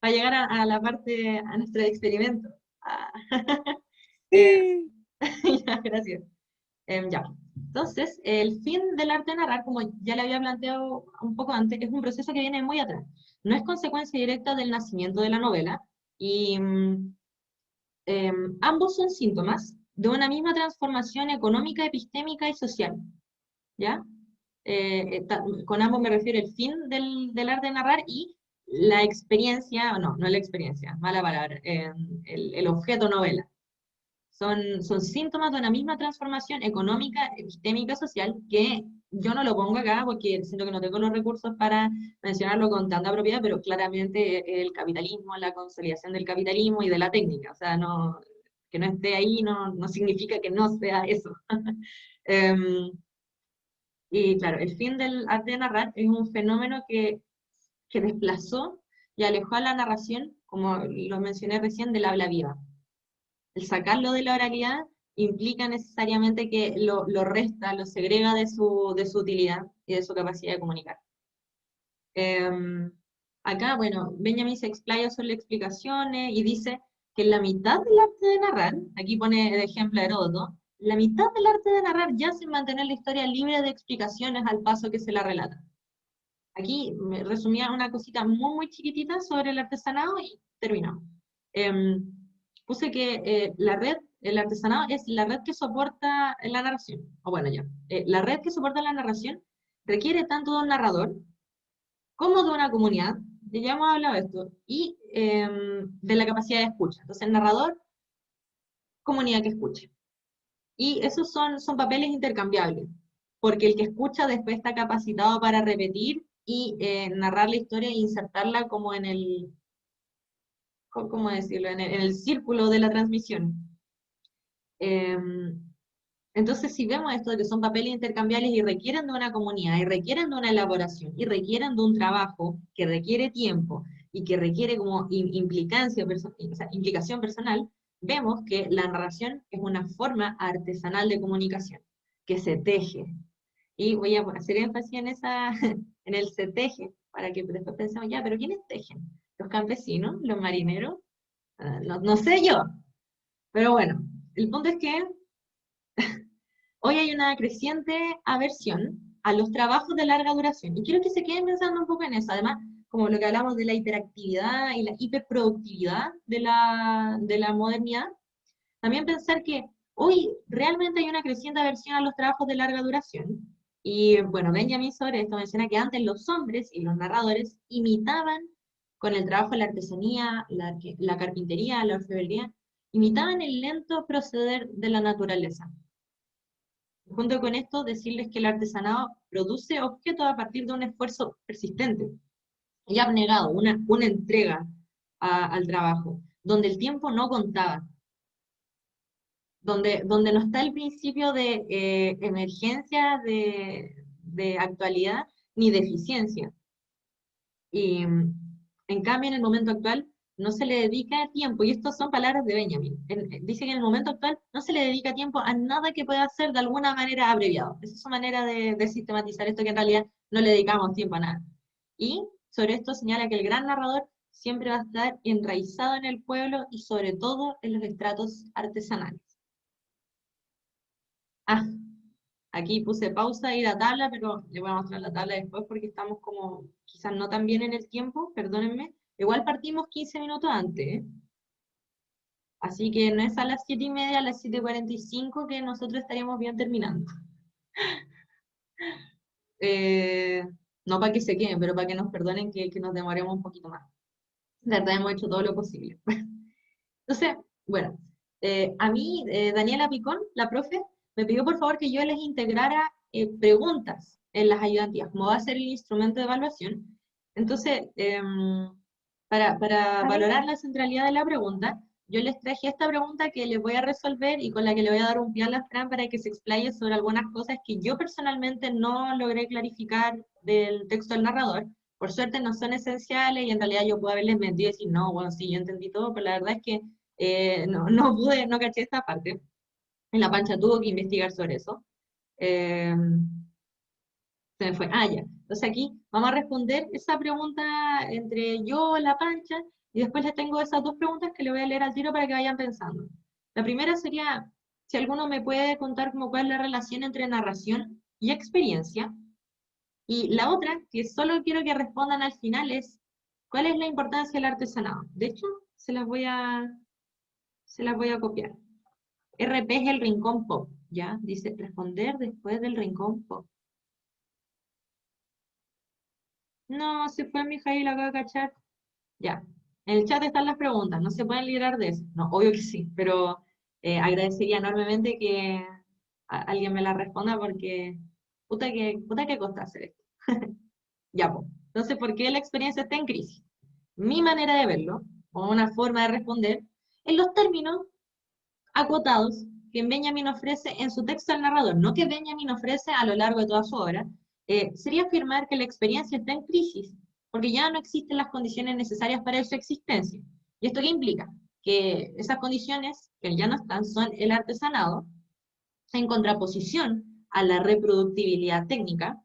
Para llegar a la parte, a nuestro experimento. Sí. Ya, gracias. Ya. Entonces, el fin del arte de narrar, como ya le había planteado un poco antes, es un proceso que viene muy atrás. No es consecuencia directa del nacimiento de la novela, y ambos son síntomas de una misma transformación económica, epistémica y social. ¿Ya? Con ambos me refiero al fin del arte de narrar y la experiencia, no la experiencia, mala palabra, el objeto novela. Son síntomas de una misma transformación económica, epistémica, social, que yo no lo pongo acá porque siento que no tengo los recursos para mencionarlo con tanta propiedad, pero claramente el capitalismo, la consolidación del capitalismo y de la técnica, o sea, que no esté ahí no significa que no sea eso. Y claro, el fin del arte de narrar es un fenómeno que desplazó y alejó a la narración, como lo mencioné recién, del habla viva. El sacarlo de la oralidad implica necesariamente que lo resta, lo segrega de su utilidad y de su capacidad de comunicar. Acá, bueno, Benjamin se explaya sobre las explicaciones y dice que en la mitad del arte de narrar, aquí pone de ejemplo a Heródoto, la mitad del arte de narrar yace en mantener la historia libre de explicaciones al paso que se la relata. Aquí me resumía una cosita muy, muy chiquitita sobre el artesanado y terminamos. Puse que el artesanado es la red que soporta la narración. O bueno, ya. La red que soporta la narración requiere tanto de un narrador como de una comunidad, ya hemos hablado de esto, y de la capacidad de escucha. Entonces, el narrador, comunidad que escuche. Y esos son papeles intercambiables, porque el que escucha después está capacitado para repetir y narrar la historia e insertarla como en el, ¿cómo decirlo?, en el círculo de la transmisión. Entonces, si vemos esto de que son papeles intercambiables y requieren de una comunidad, y requieren de una elaboración, y requieren de un trabajo que requiere tiempo, y que requiere como implicación personal, vemos que la narración es una forma artesanal de comunicación, que se teje. Y voy a hacer énfasis en el se teje, para que después pensemos, ya, pero ¿quiénes tejen? ¿Los campesinos? ¿Los marineros? No sé yo. Pero bueno, el punto es que hoy hay una creciente aversión a los trabajos de larga duración. Y quiero que se queden pensando un poco en eso. Además, como lo que hablamos de la hiperactividad y la hiperproductividad de la modernidad, también pensar que hoy realmente hay una creciente aversión a los trabajos de larga duración. Y bueno, Benjamin sobre esto menciona que antes los hombres y los narradores imitaban con el trabajo de la artesanía, la carpintería, la orfebrería, imitaban el lento proceder de la naturaleza. Junto con esto, decirles que el artesanado produce objetos a partir de un esfuerzo persistente. y abnegado, una entrega al trabajo, donde el tiempo no contaba, donde no está el principio de emergencia, de actualidad, ni de eficiencia. Y en cambio, en el momento actual, no se le dedica tiempo, y estas son palabras de Benjamin. Dice que en el momento actual no se le dedica tiempo a nada que pueda ser de alguna manera abreviado. Esa es su manera de sistematizar esto, que en realidad no le dedicamos tiempo a nada. Y sobre esto señala que el gran narrador siempre va a estar enraizado en el pueblo y sobre todo en los estratos artesanales. Ah, aquí puse pausa y la tabla, pero le voy a mostrar la tabla después porque estamos como quizás no tan bien en el tiempo, perdónenme. Igual partimos 15 minutos antes, ¿eh? Así que no es a las 7:30, a las 7:45 que nosotros estaríamos bien terminando. Eh, no para que se queden, pero para que nos perdonen que nos demoremos un poquito más. La verdad hemos hecho todo lo posible. Entonces, bueno, a mí, Daniela Picón, la profe, me pidió por favor que yo les integrara preguntas en las ayudantías, como va a ser el instrumento de evaluación. Entonces, para valorar la centralidad de la pregunta, yo les traje esta pregunta que les voy a resolver y con la que le voy a dar un pie a la Fran para que se explaye sobre algunas cosas que yo personalmente no logré clarificar del texto del narrador. Por suerte no son esenciales y en realidad yo puedo haberles mentido y decir, no, bueno, sí, yo entendí todo, pero la verdad es que no pude, no caché esta parte. En la Pancha tuvo que investigar sobre eso. Eh, Se me fue. Ah, ya. Entonces aquí vamos a responder esa pregunta entre yo, la Pancha, y después les tengo esas dos preguntas que le voy a leer al tiro para que vayan pensando. La primera sería, si alguno me puede contar cómo cuál es la relación entre narración y experiencia. Y la otra, que solo quiero que respondan al final, es, ¿cuál es la importancia del artesanado? De hecho, se las voy a copiar. RP es el rincón pop, ¿ya? Dice, responder después del rincón pop. No, se fue Mijail, acaba de cachar. Ya. En el chat están las preguntas, no se pueden librar de eso. No, obvio que sí, pero agradecería enormemente que alguien me la responda porque puta que costa hacer esto. Ya, pues. Entonces, ¿por qué la experiencia está en crisis? Mi manera de verlo, o una forma de responder, en los términos acotados que Benjamin ofrece en su texto al narrador, no que Benjamin ofrece a lo largo de toda su obra, sería afirmar que la experiencia está en crisis, porque ya no existen las condiciones necesarias para su existencia. ¿Y esto qué implica? Que esas condiciones que ya no están son el artesanado, en contraposición a la reproductibilidad técnica,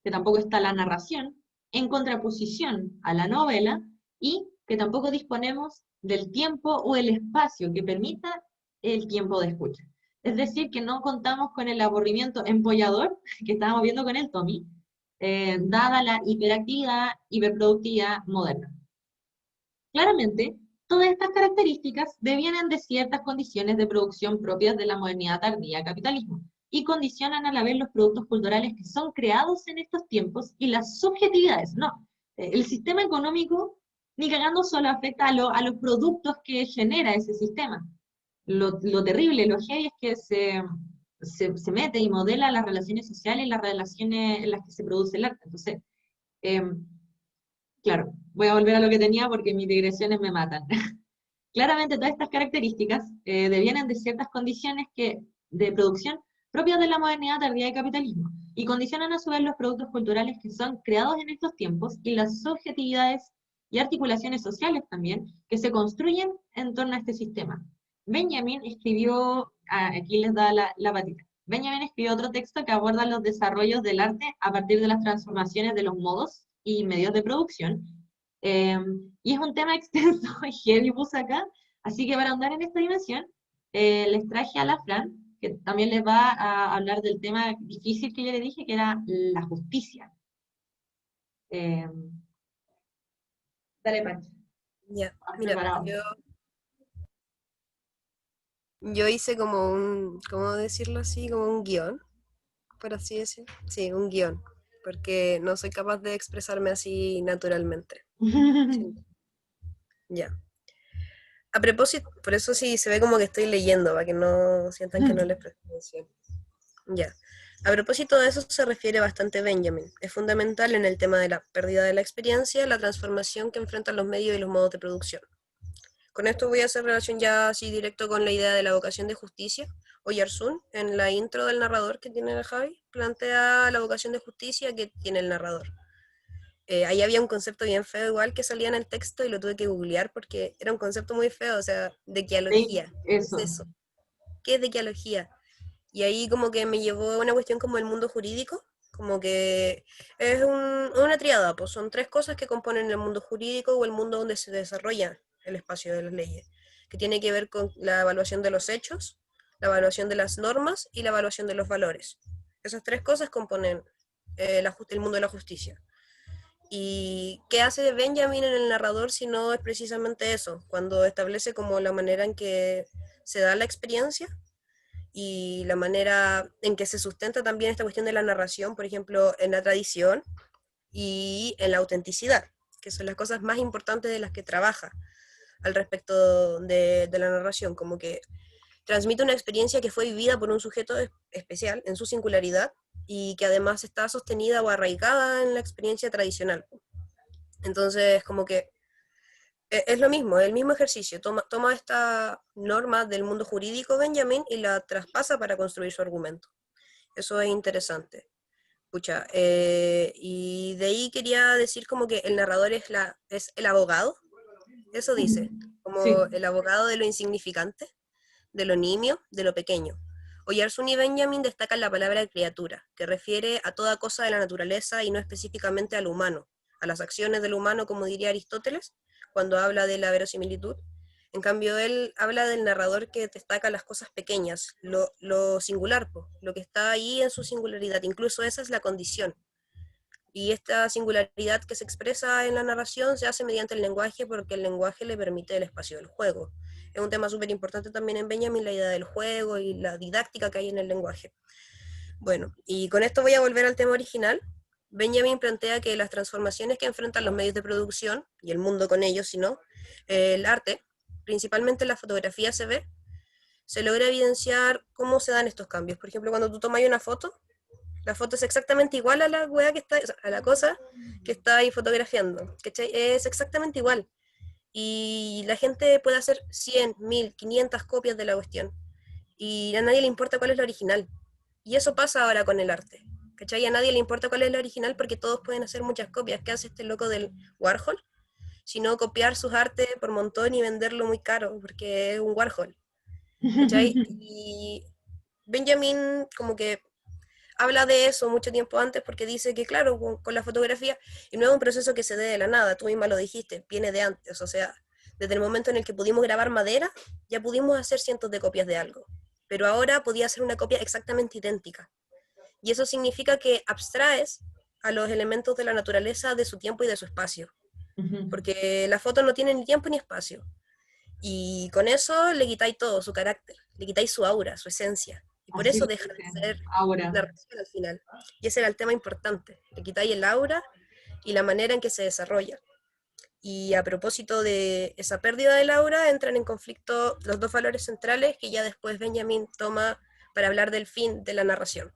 que tampoco está la narración, en contraposición a la novela, y que tampoco disponemos del tiempo o el espacio que permita el tiempo de escucha. Es decir, que no contamos con el aburrimiento empollador que estábamos viendo con el Tommy, dada la hiperactividad, hiperproductividad moderna. Claramente, todas estas características devienen de ciertas condiciones de producción propias de la modernidad tardía capitalismo y condicionan a la vez los productos culturales que son creados en estos tiempos y las subjetividades. No, el sistema económico ni cagando solo afecta a los productos que genera ese sistema. Lo terrible, lo heavy es que se mete y modela las relaciones sociales y las relaciones en las que se produce el arte. Entonces, claro, voy a volver a lo que tenía porque mis digresiones me matan. Claramente todas estas características devienen de ciertas condiciones de producción propias de la modernidad tardía y capitalismo, y condicionan a su vez los productos culturales que son creados en estos tiempos y las subjetividades y articulaciones sociales también que se construyen en torno a este sistema. Benjamin escribió, aquí les da la patita, Benjamin escribió otro texto que aborda los desarrollos del arte a partir de las transformaciones de los modos y medios de producción, y es un tema extenso y heavy puse acá, así que para ahondar en esta dimensión, les traje a la Fran, que también les va a hablar del tema difícil que yo le dije, que era la justicia. Eh, Dale, Pancho. Ya, ¿Has mira, preparado? yo hice como un, ¿cómo decirlo así? Como un guión, por así decirlo. Sí, un guión, porque no soy capaz de expresarme así naturalmente. Sí, ya. A propósito, por eso sí se ve como que estoy leyendo, para que no sientan que no les presto atención. Ya. A propósito de eso se refiere bastante Benjamin. Es fundamental en el tema de la pérdida de la experiencia, la transformación que enfrentan los medios y los modos de producción. Con esto voy a hacer relación ya así directo con la idea de la vocación de justicia. Oyarzún, en la intro del narrador que tiene el Javi, plantea la vocación de justicia que tiene el narrador. Ahí había un concepto bien feo igual que salía en el texto y lo tuve que googlear porque era un concepto muy feo, o sea, dequialogía. Sí, ¿Qué es eso. eso? ¿Qué es dequialogía? Y ahí como que me llevó a una cuestión como el mundo jurídico, como que es una triada, pues son tres cosas que componen el mundo jurídico o el mundo donde se desarrolla el espacio de las leyes, que tiene que ver con la evaluación de los hechos, la evaluación de las normas y la evaluación de los valores. Esas tres cosas componen el mundo de la justicia. ¿Y qué hace Benjamin en el narrador si no es precisamente eso? Cuando establece como la manera en que se da la experiencia y la manera en que se sustenta también esta cuestión de la narración, por ejemplo, en la tradición y en la autenticidad, que son las cosas más importantes de las que trabaja al respecto de la narración, como que transmite una experiencia que fue vivida por un sujeto especial en su singularidad y que además está sostenida o arraigada en la experiencia tradicional. Entonces, como que es lo mismo, el mismo ejercicio. Toma esta norma del mundo jurídico Benjamin y la traspasa para construir su argumento. Eso es interesante. Pucha, y de ahí quería decir como que el narrador es el abogado, eso dice, Sí. como el abogado de lo insignificante, de lo nimio, de lo pequeño. Oyarzún y Benjamin destacan la palabra criatura, que refiere a toda cosa de la naturaleza y no específicamente al humano, a las acciones del humano, como diría Aristóteles, cuando habla de la verosimilitud. En cambio, él habla del narrador que destaca las cosas pequeñas, lo singular, lo que está ahí en su singularidad, incluso esa es la condición. Y esta singularidad que se expresa en la narración se hace mediante el lenguaje porque el lenguaje le permite el espacio del juego. Es un tema súper importante también en Benjamin, la idea del juego y la didáctica que hay en el lenguaje. Bueno, y con esto voy a volver al tema original. Benjamin plantea que las transformaciones que enfrentan los medios de producción, y el mundo con ellos, si no, el arte, principalmente la fotografía se logra evidenciar cómo se dan estos cambios. Por ejemplo, cuando tú tomas una foto, la foto es exactamente igual a la wea que está, o sea, a la cosa que está ahí fotografiando, ¿cachai? Es exactamente igual. Y la gente puede hacer 100, 1000, 500 copias de la cuestión. Y a nadie le importa cuál es la original. Y eso pasa ahora con el arte. ¿Cachai? A nadie le importa cuál es la original porque todos pueden hacer muchas copias. ¿Qué hace este loco del Warhol? Sino copiar sus artes por montón y venderlo muy caro, porque es un Warhol. ¿Cachai? Y Benjamin como que habla de eso mucho tiempo antes porque dice que, claro, con la fotografía, y no es un proceso que se dé de la nada, tú misma lo dijiste, viene de antes, o sea, desde el momento en el que pudimos grabar madera, ya pudimos hacer cientos de copias de algo, pero ahora podía ser una copia exactamente idéntica. Y eso significa que abstraes a los elementos de la naturaleza de su tiempo y de su espacio, porque la foto no tiene ni tiempo ni espacio. Y con eso le quitáis todo, su carácter, le quitáis su aura, su esencia. Y por Así eso lo deja de dicen ser ahora. narración al final. Y ese era el tema importante. Le quitáis el aura y la manera en que se desarrolla. Y a propósito de esa pérdida del aura, entran en conflicto los dos valores centrales que ya después Benjamin toma para hablar del fin de la narración,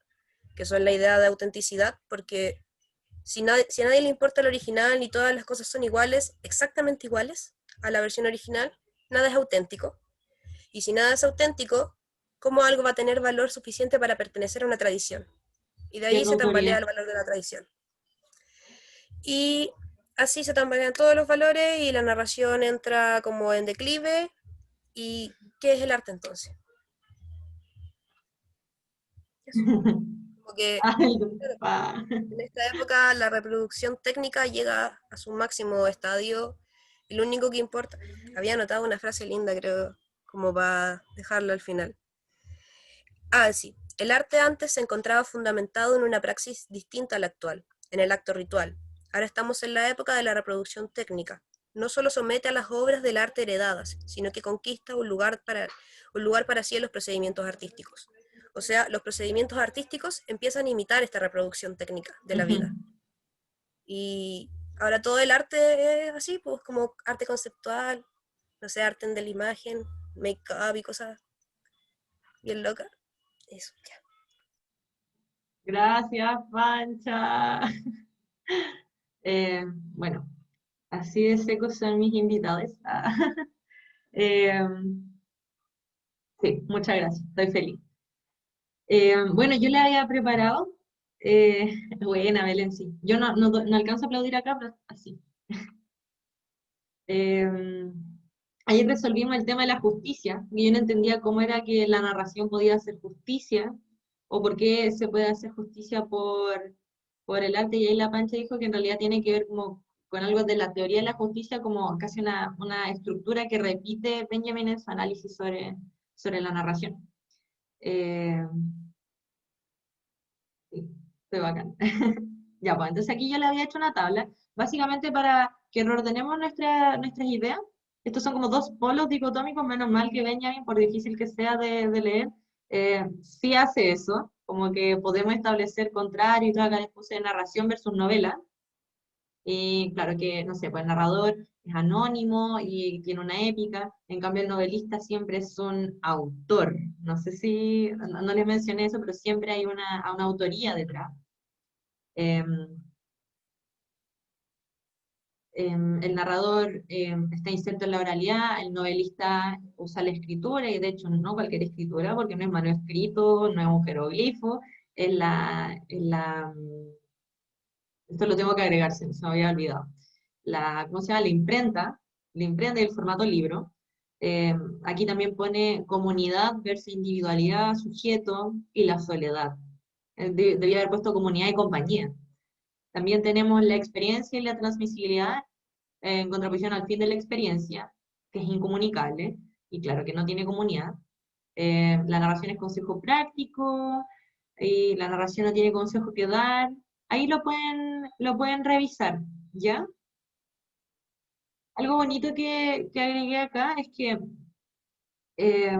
que son la idea de autenticidad, porque si a nadie le importa el original y todas las cosas son iguales, exactamente iguales a la versión original, nada es auténtico. Y si nada es auténtico, ¿cómo algo va a tener valor suficiente para pertenecer a una tradición? Y de ahí Pierde se tambalea autoridad. el valor de la tradición. Y así se tambalean todos los valores y la narración entra como en declive. ¿Y qué es el arte entonces? Eso. Como que Ay, claro, pa. en esta época la reproducción técnica llega a su máximo estadio y lo único que importa, había anotado una frase linda creo, como para dejarla al final. Ah, sí, el arte antes se encontraba fundamentado en una praxis distinta a la actual, en el acto ritual. Ahora estamos en la época de la reproducción técnica. No solo somete a las obras del arte heredadas, sino que conquista un lugar para sí en los procedimientos artísticos. O sea, los procedimientos artísticos empiezan a imitar esta reproducción técnica de la vida. Y ahora todo el arte es así, pues como arte conceptual, no sé, arte de la imagen, make-up y cosas bien locas. Eso, ya. Gracias, Pancha. Bueno, así de secos son mis invitados. Eh, sí, muchas gracias, estoy feliz. Bueno, yo le había preparado, buena, Belén, sí. Yo no alcanzo a aplaudir acá, pero así. Eh, Ayer resolvimos el tema de la justicia, y yo no entendía cómo era que la narración podía hacer justicia, o por qué se puede hacer justicia por el arte, y ahí la Pancha dijo que en realidad tiene que ver como con algo de la teoría de la justicia, como casi una estructura que repite Benjamin en su análisis sobre la narración. Eh, sí, fue bacán. Ya, pues entonces aquí yo le había hecho una tabla, básicamente para que reordenemos nuestras ideas. Estos son como dos polos dicotómicos, menos mal que Benjamin, por difícil que sea de leer, sí hace eso, como que podemos establecer contrario y todo, acá les puse narración versus novela. Y claro que, no sé, pues el narrador es anónimo y tiene una épica, en cambio el novelista siempre es un autor. No sé si, no les mencioné eso, pero siempre hay una autoría detrás. Em, el narrador está inserto en la oralidad, el novelista usa la escritura, y de hecho no cualquier escritura, porque no es manuscrito, no es un jeroglifo, esto lo tengo que agregar, se me había olvidado. ¿Cómo se llama? La imprenta y el formato libro. Eh, Aquí también pone comunidad versus individualidad, sujeto y la soledad. Debía haber puesto comunidad y compañía. También tenemos la experiencia y la transmisibilidad en contraposición al fin de la experiencia, que es incomunicable, y claro que no tiene comunidad. La narración es consejo práctico, y la narración no tiene consejo que dar. Ahí lo pueden revisar, ¿ya? Algo bonito que agregué acá es que eh,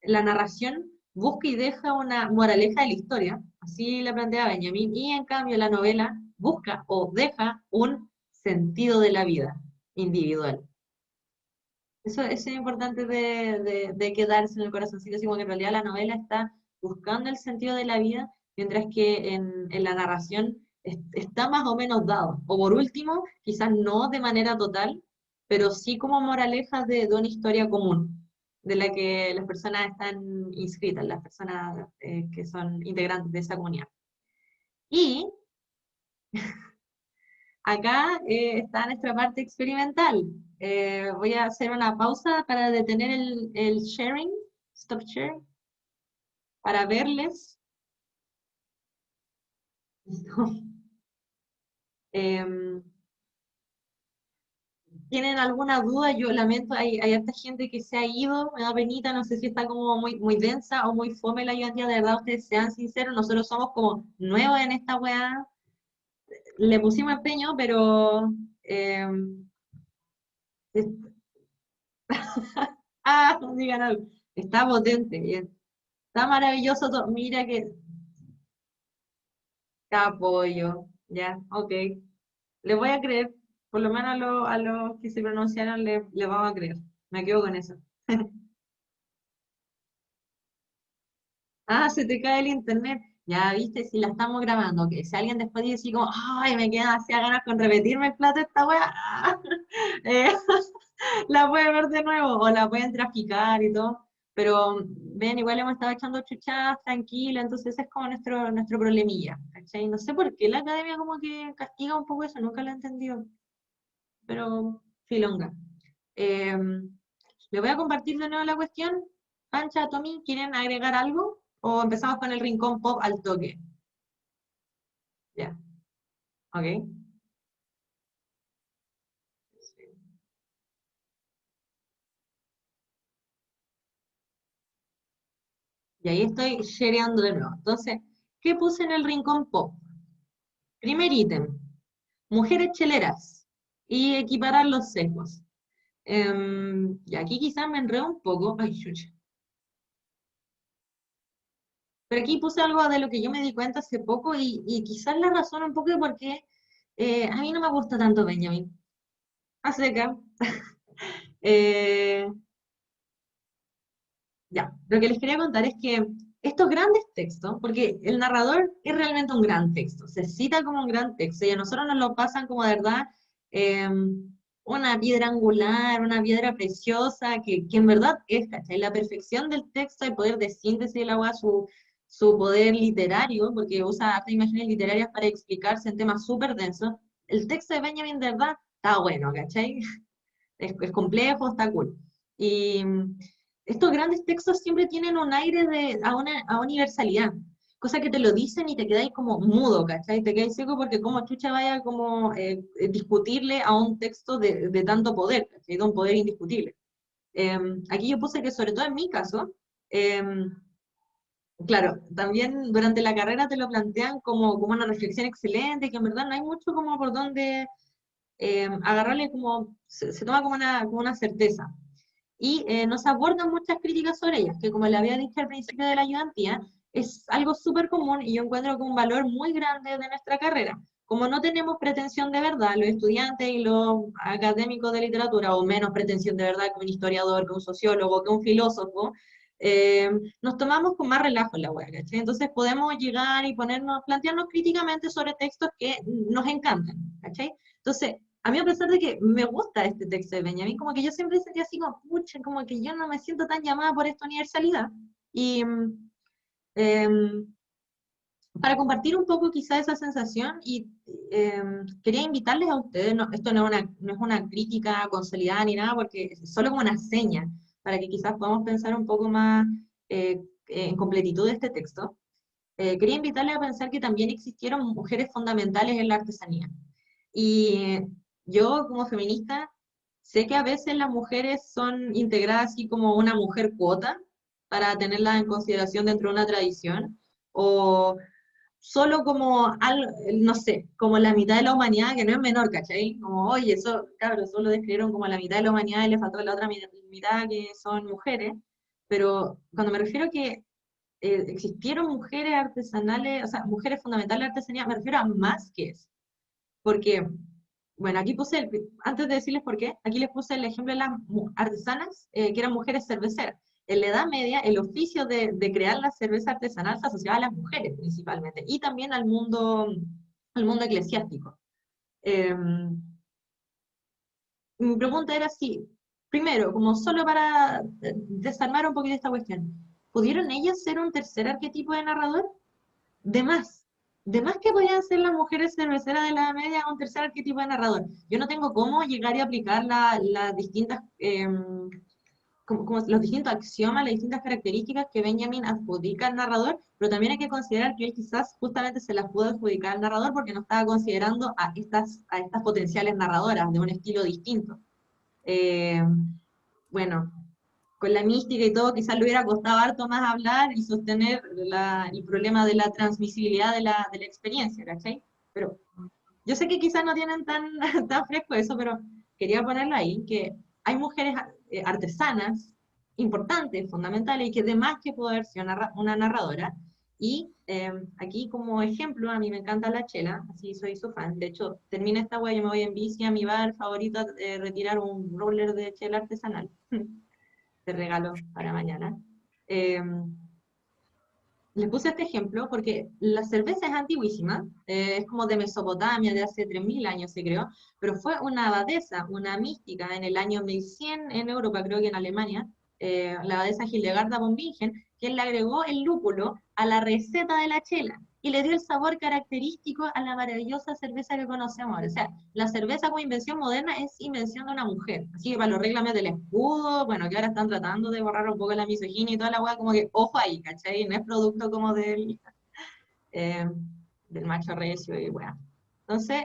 la narración busca y deja una moraleja de la historia, así la plantea Benjamin, y en cambio la novela busca o deja un sentido de la vida individual. Eso es importante de quedarse en el corazoncito, así como que en realidad la novela está buscando el sentido de la vida, mientras que en la narración está más o menos dado. O por último, quizás no de manera total, pero sí como moralejas de una historia común, de la que las personas están inscritas, las personas que son integrantes de esa comunidad. Y acá está nuestra parte experimental. Voy a hacer una pausa para detener el sharing, stop share, para verles. Em, ¿Tienen alguna duda? Yo lamento, hay harta gente que se ha ido, me da penita, no sé si está como muy densa o muy fome la ayudantía, de verdad, ustedes sean sinceros, nosotros somos como nuevos en esta weá, le pusimos empeño, pero... em, no digan algo. Está potente, bien. Está maravilloso todo. Mira que está apoyo. Ya, ok. Le voy a creer. Por lo menos a los que se pronunciaron le vamos a creer. Me quedo con eso. Ah, se te cae el internet. Ya viste, si la estamos grabando, que si alguien después dice así como, ay, me quedan así a ganas con repetirme el plato de esta wea, eh, la pueden ver de nuevo, o la pueden traficar y todo. Pero ven, igual hemos estado echando chuchadas tranquila, entonces ese es como nuestro problemilla, ¿cachai? No sé por qué la academia como que castiga un poco eso, nunca lo he entendido, pero filonga. Eh, Le voy a compartir de nuevo la cuestión. Pancha, Tommy, ¿quieren agregar algo? ¿O empezamos con el rincón pop al toque? Ya, ok. Y ahí estoy shareando de nuevo. Entonces, ¿qué puse en el rincón pop? Primer ítem, mujeres cheleras y equiparar los sesgos. Y aquí quizás me enredo un poco. Ay, chucha. Pero aquí puse algo de lo que yo me di cuenta hace poco, y quizás la razón un poco de por qué a mí no me gusta tanto Benjamin. A seca. Eh, ya, lo que les quería contar es que estos grandes textos, porque el narrador es realmente un gran texto, se cita como un gran texto, y a nosotros nos lo pasan como de verdad una piedra angular, una piedra preciosa, que en verdad es, ¿cachai? La perfección del texto, el poder de síntesis de la weá, su poder literario, porque usa hartas imágenes literarias para explicarse en temas súper densos. El texto de Benjamin de verdad está bueno, ¿cachai? Es complejo, está cool. Y estos grandes textos siempre tienen un aire a universalidad, cosa que te lo dicen y te quedáis como mudo, ¿cachai? Te quedáis seco porque como chucha vaya como discutirle a un texto de tanto poder, ¿cachai? De un poder indiscutible. Aquí yo puse que sobre todo en mi caso, claro, también durante la carrera te lo plantean como una reflexión excelente, que en verdad no hay mucho como por donde agarrarle como, se toma como una certeza. Y no se abordan muchas críticas sobre ellas, que como le había dicho al principio de la ayudantía, es algo súper común y yo encuentro como un valor muy grande de nuestra carrera. Como no tenemos pretensión de verdad, los estudiantes y los académicos de literatura, o menos pretensión de verdad que un historiador, que un sociólogo, que un filósofo, nos tomamos con más relajo en la web, ¿cachai? Entonces podemos llegar y plantearnos críticamente sobre textos que nos encantan, ¿cachai? Entonces, a mí a pesar de que me gusta este texto de Benjamin, como que yo siempre sentía así como, pucha, como que yo no me siento tan llamada por esta universalidad. Y para compartir un poco quizá esa sensación, y quería invitarles a ustedes, esto no es una crítica consolidada ni nada, porque es solo como una seña, para que quizás podamos pensar un poco más en completitud de este texto. Quería invitarles a pensar que también existieron mujeres fundamentales en la artesanía. Y yo, como feminista, sé que a veces las mujeres son integradas así como una mujer cuota para tenerla en consideración dentro de una tradición, o solo como, no sé, como la mitad de la humanidad, que no es menor, ¿cachai? Como, oye, eso, cabros, solo describieron como la mitad de la humanidad y le faltó la otra mitad que son mujeres, pero cuando me refiero a que existieron mujeres artesanales, o sea, mujeres fundamentales de la artesanía, me refiero a más que eso. Porque, bueno, aquí puse, antes de decirles por qué, aquí les puse el ejemplo de las artesanas, que eran mujeres cerveceras. En la Edad Media, el oficio de crear la cerveza artesanal se asociaba a las mujeres principalmente, y también al mundo eclesiástico. Mi pregunta era si, primero, como solo para desarmar un poquito esta cuestión, ¿pudieron ellas ser un tercer arquetipo de narrador? De más. De más que podían ser las mujeres cerveceras de la Edad Media un tercer arquetipo de narrador. Yo no tengo cómo llegar y aplicar las distintas, como los distintos axiomas, las distintas características que Benjamin adjudica al narrador, pero también hay que considerar que él quizás justamente se las pudo adjudicar al narrador porque no estaba considerando a estas potenciales narradoras de un estilo distinto. Bueno, con la mística y todo, quizás le hubiera costado harto más hablar y sostener el problema de la transmisibilidad de la experiencia, ¿cachai? Pero yo sé que quizás no tienen tan, tan fresco eso, pero quería ponerlo ahí, que hay mujeres artesanas importantes, fundamentales, y que además que poder ser una narradora. Y aquí como ejemplo, a mí me encanta la chela, así soy su fan. De hecho, termina esta wea, yo me voy en bici a mi bar favorito a retirar un roller de chela artesanal. De regalo para mañana. Les puse este ejemplo porque la cerveza es antiguísima, es como de Mesopotamia, de hace 3000 años se creó, pero fue una abadesa, una mística en el año 1100 en Europa, creo que en Alemania, la abadesa Hildegarda von Bingen, quien le agregó el lúpulo a la receta de la chela y le dio el sabor característico a la maravillosa cerveza que conocemos ahora. O sea, la cerveza como invención moderna es invención de una mujer. Así que para los reglamentos del escudo, bueno, que ahora están tratando de borrar un poco la misoginia y toda la hueá, como que ojo ahí, ¿cachai? No es producto como del macho recio y weá. Entonces,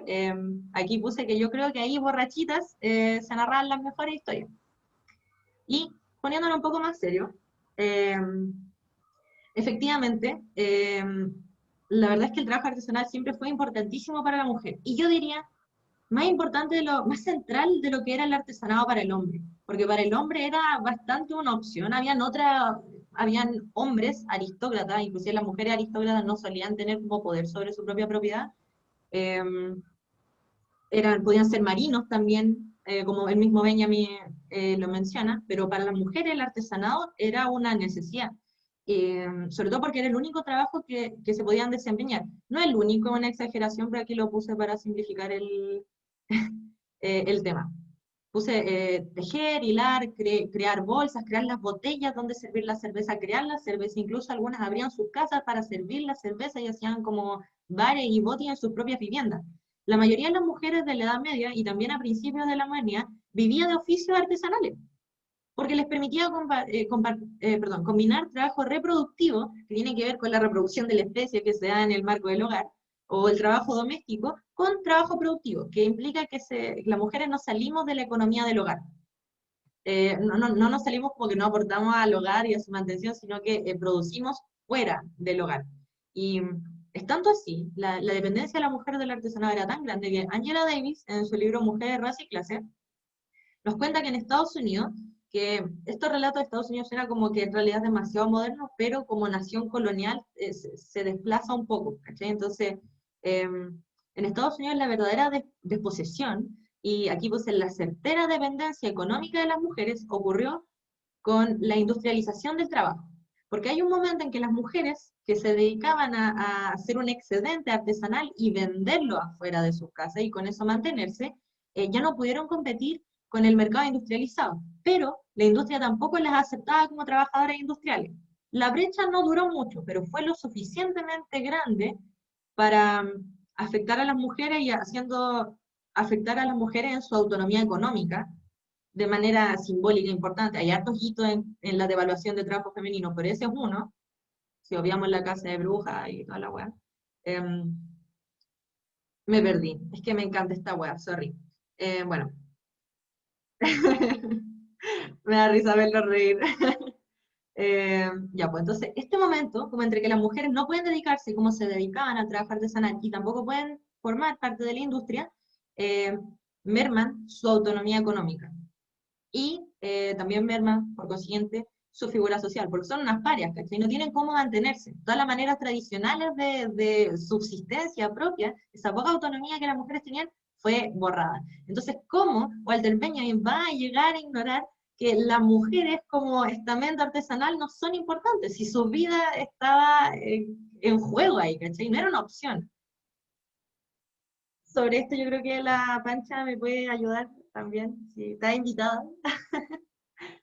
aquí puse que yo creo que ahí borrachitas se narran las mejores historias. Y poniéndolo un poco más serio, efectivamente, la verdad es que el trabajo artesanal siempre fue importantísimo para la mujer. Y yo diría, más importante, más central de lo que era el artesanado para el hombre. Porque para el hombre era bastante una opción. Habían hombres aristócratas, inclusive las mujeres aristócratas no solían tener como poder sobre su propia propiedad. Podían ser marinos también, como el mismo Benjamin lo menciona, pero para las mujeres el artesanado era una necesidad. sobre todo porque era el único trabajo que se podían desempeñar. No el único, una exageración, pero aquí lo puse para simplificar el tema. Puse tejer, hilar, crear bolsas, crear las botellas donde servir la cerveza, crear la cerveza, incluso algunas abrían sus casas para servir la cerveza y hacían como bares y botis en sus propias viviendas. La mayoría de las mujeres de la Edad Media y también a principios de la modernidad vivía de oficios artesanales, porque les permitía combinar trabajo reproductivo, que tiene que ver con la reproducción de la especie que se da en el marco del hogar, o el trabajo doméstico, con trabajo productivo, que implica que las mujeres no salimos de la economía del hogar. No nos salimos como que no aportamos al hogar y a su mantención, sino que producimos fuera del hogar. Y es tanto así, la dependencia de la mujer del artesanado era tan grande que Angela Davis, en su libro Mujeres, Raza y Clase, nos cuenta que en Estados Unidos, que estos relatos de Estados Unidos suena como que en realidad es demasiado moderno, pero como nación colonial se desplaza un poco, ¿cachai? Entonces, en Estados Unidos la verdadera desposesión, y aquí pues la certera dependencia económica de las mujeres ocurrió con la industrialización del trabajo. Porque hay un momento en que las mujeres que se dedicaban a hacer un excedente artesanal y venderlo afuera de sus casas y con eso mantenerse, ya no pudieron competir con el mercado industrializado. Pero la industria tampoco las aceptaba como trabajadoras industriales. La brecha no duró mucho, pero fue lo suficientemente grande para afectar a las mujeres y afectar a las mujeres en su autonomía económica de manera simbólica importante. Hay hartos hitos en la devaluación de trabajo femenino, pero ese es uno. Si obviamos la casa de brujas y toda la weá. Me perdí. Es que me encanta esta weá, sorry. Bueno. Me da risa verlo reír. Ya, pues entonces, este momento, como entre que las mujeres no pueden dedicarse como se dedicaban al trabajo artesanal y tampoco pueden formar parte de la industria, merman su autonomía económica. Y también merman, por consiguiente, su figura social, porque son unas parias, ¿cachai? No tienen cómo mantenerse. Todas las maneras tradicionales de subsistencia propia, esa poca autonomía que las mujeres tenían, fue borrada. Entonces, ¿cómo Walter Benjamin va a llegar a ignorar que las mujeres como estamento artesanal no son importantes, si su vida estaba en juego ahí, ¿cachai? No era una opción. Sobre esto yo creo que la Pancha me puede ayudar también, si está invitada,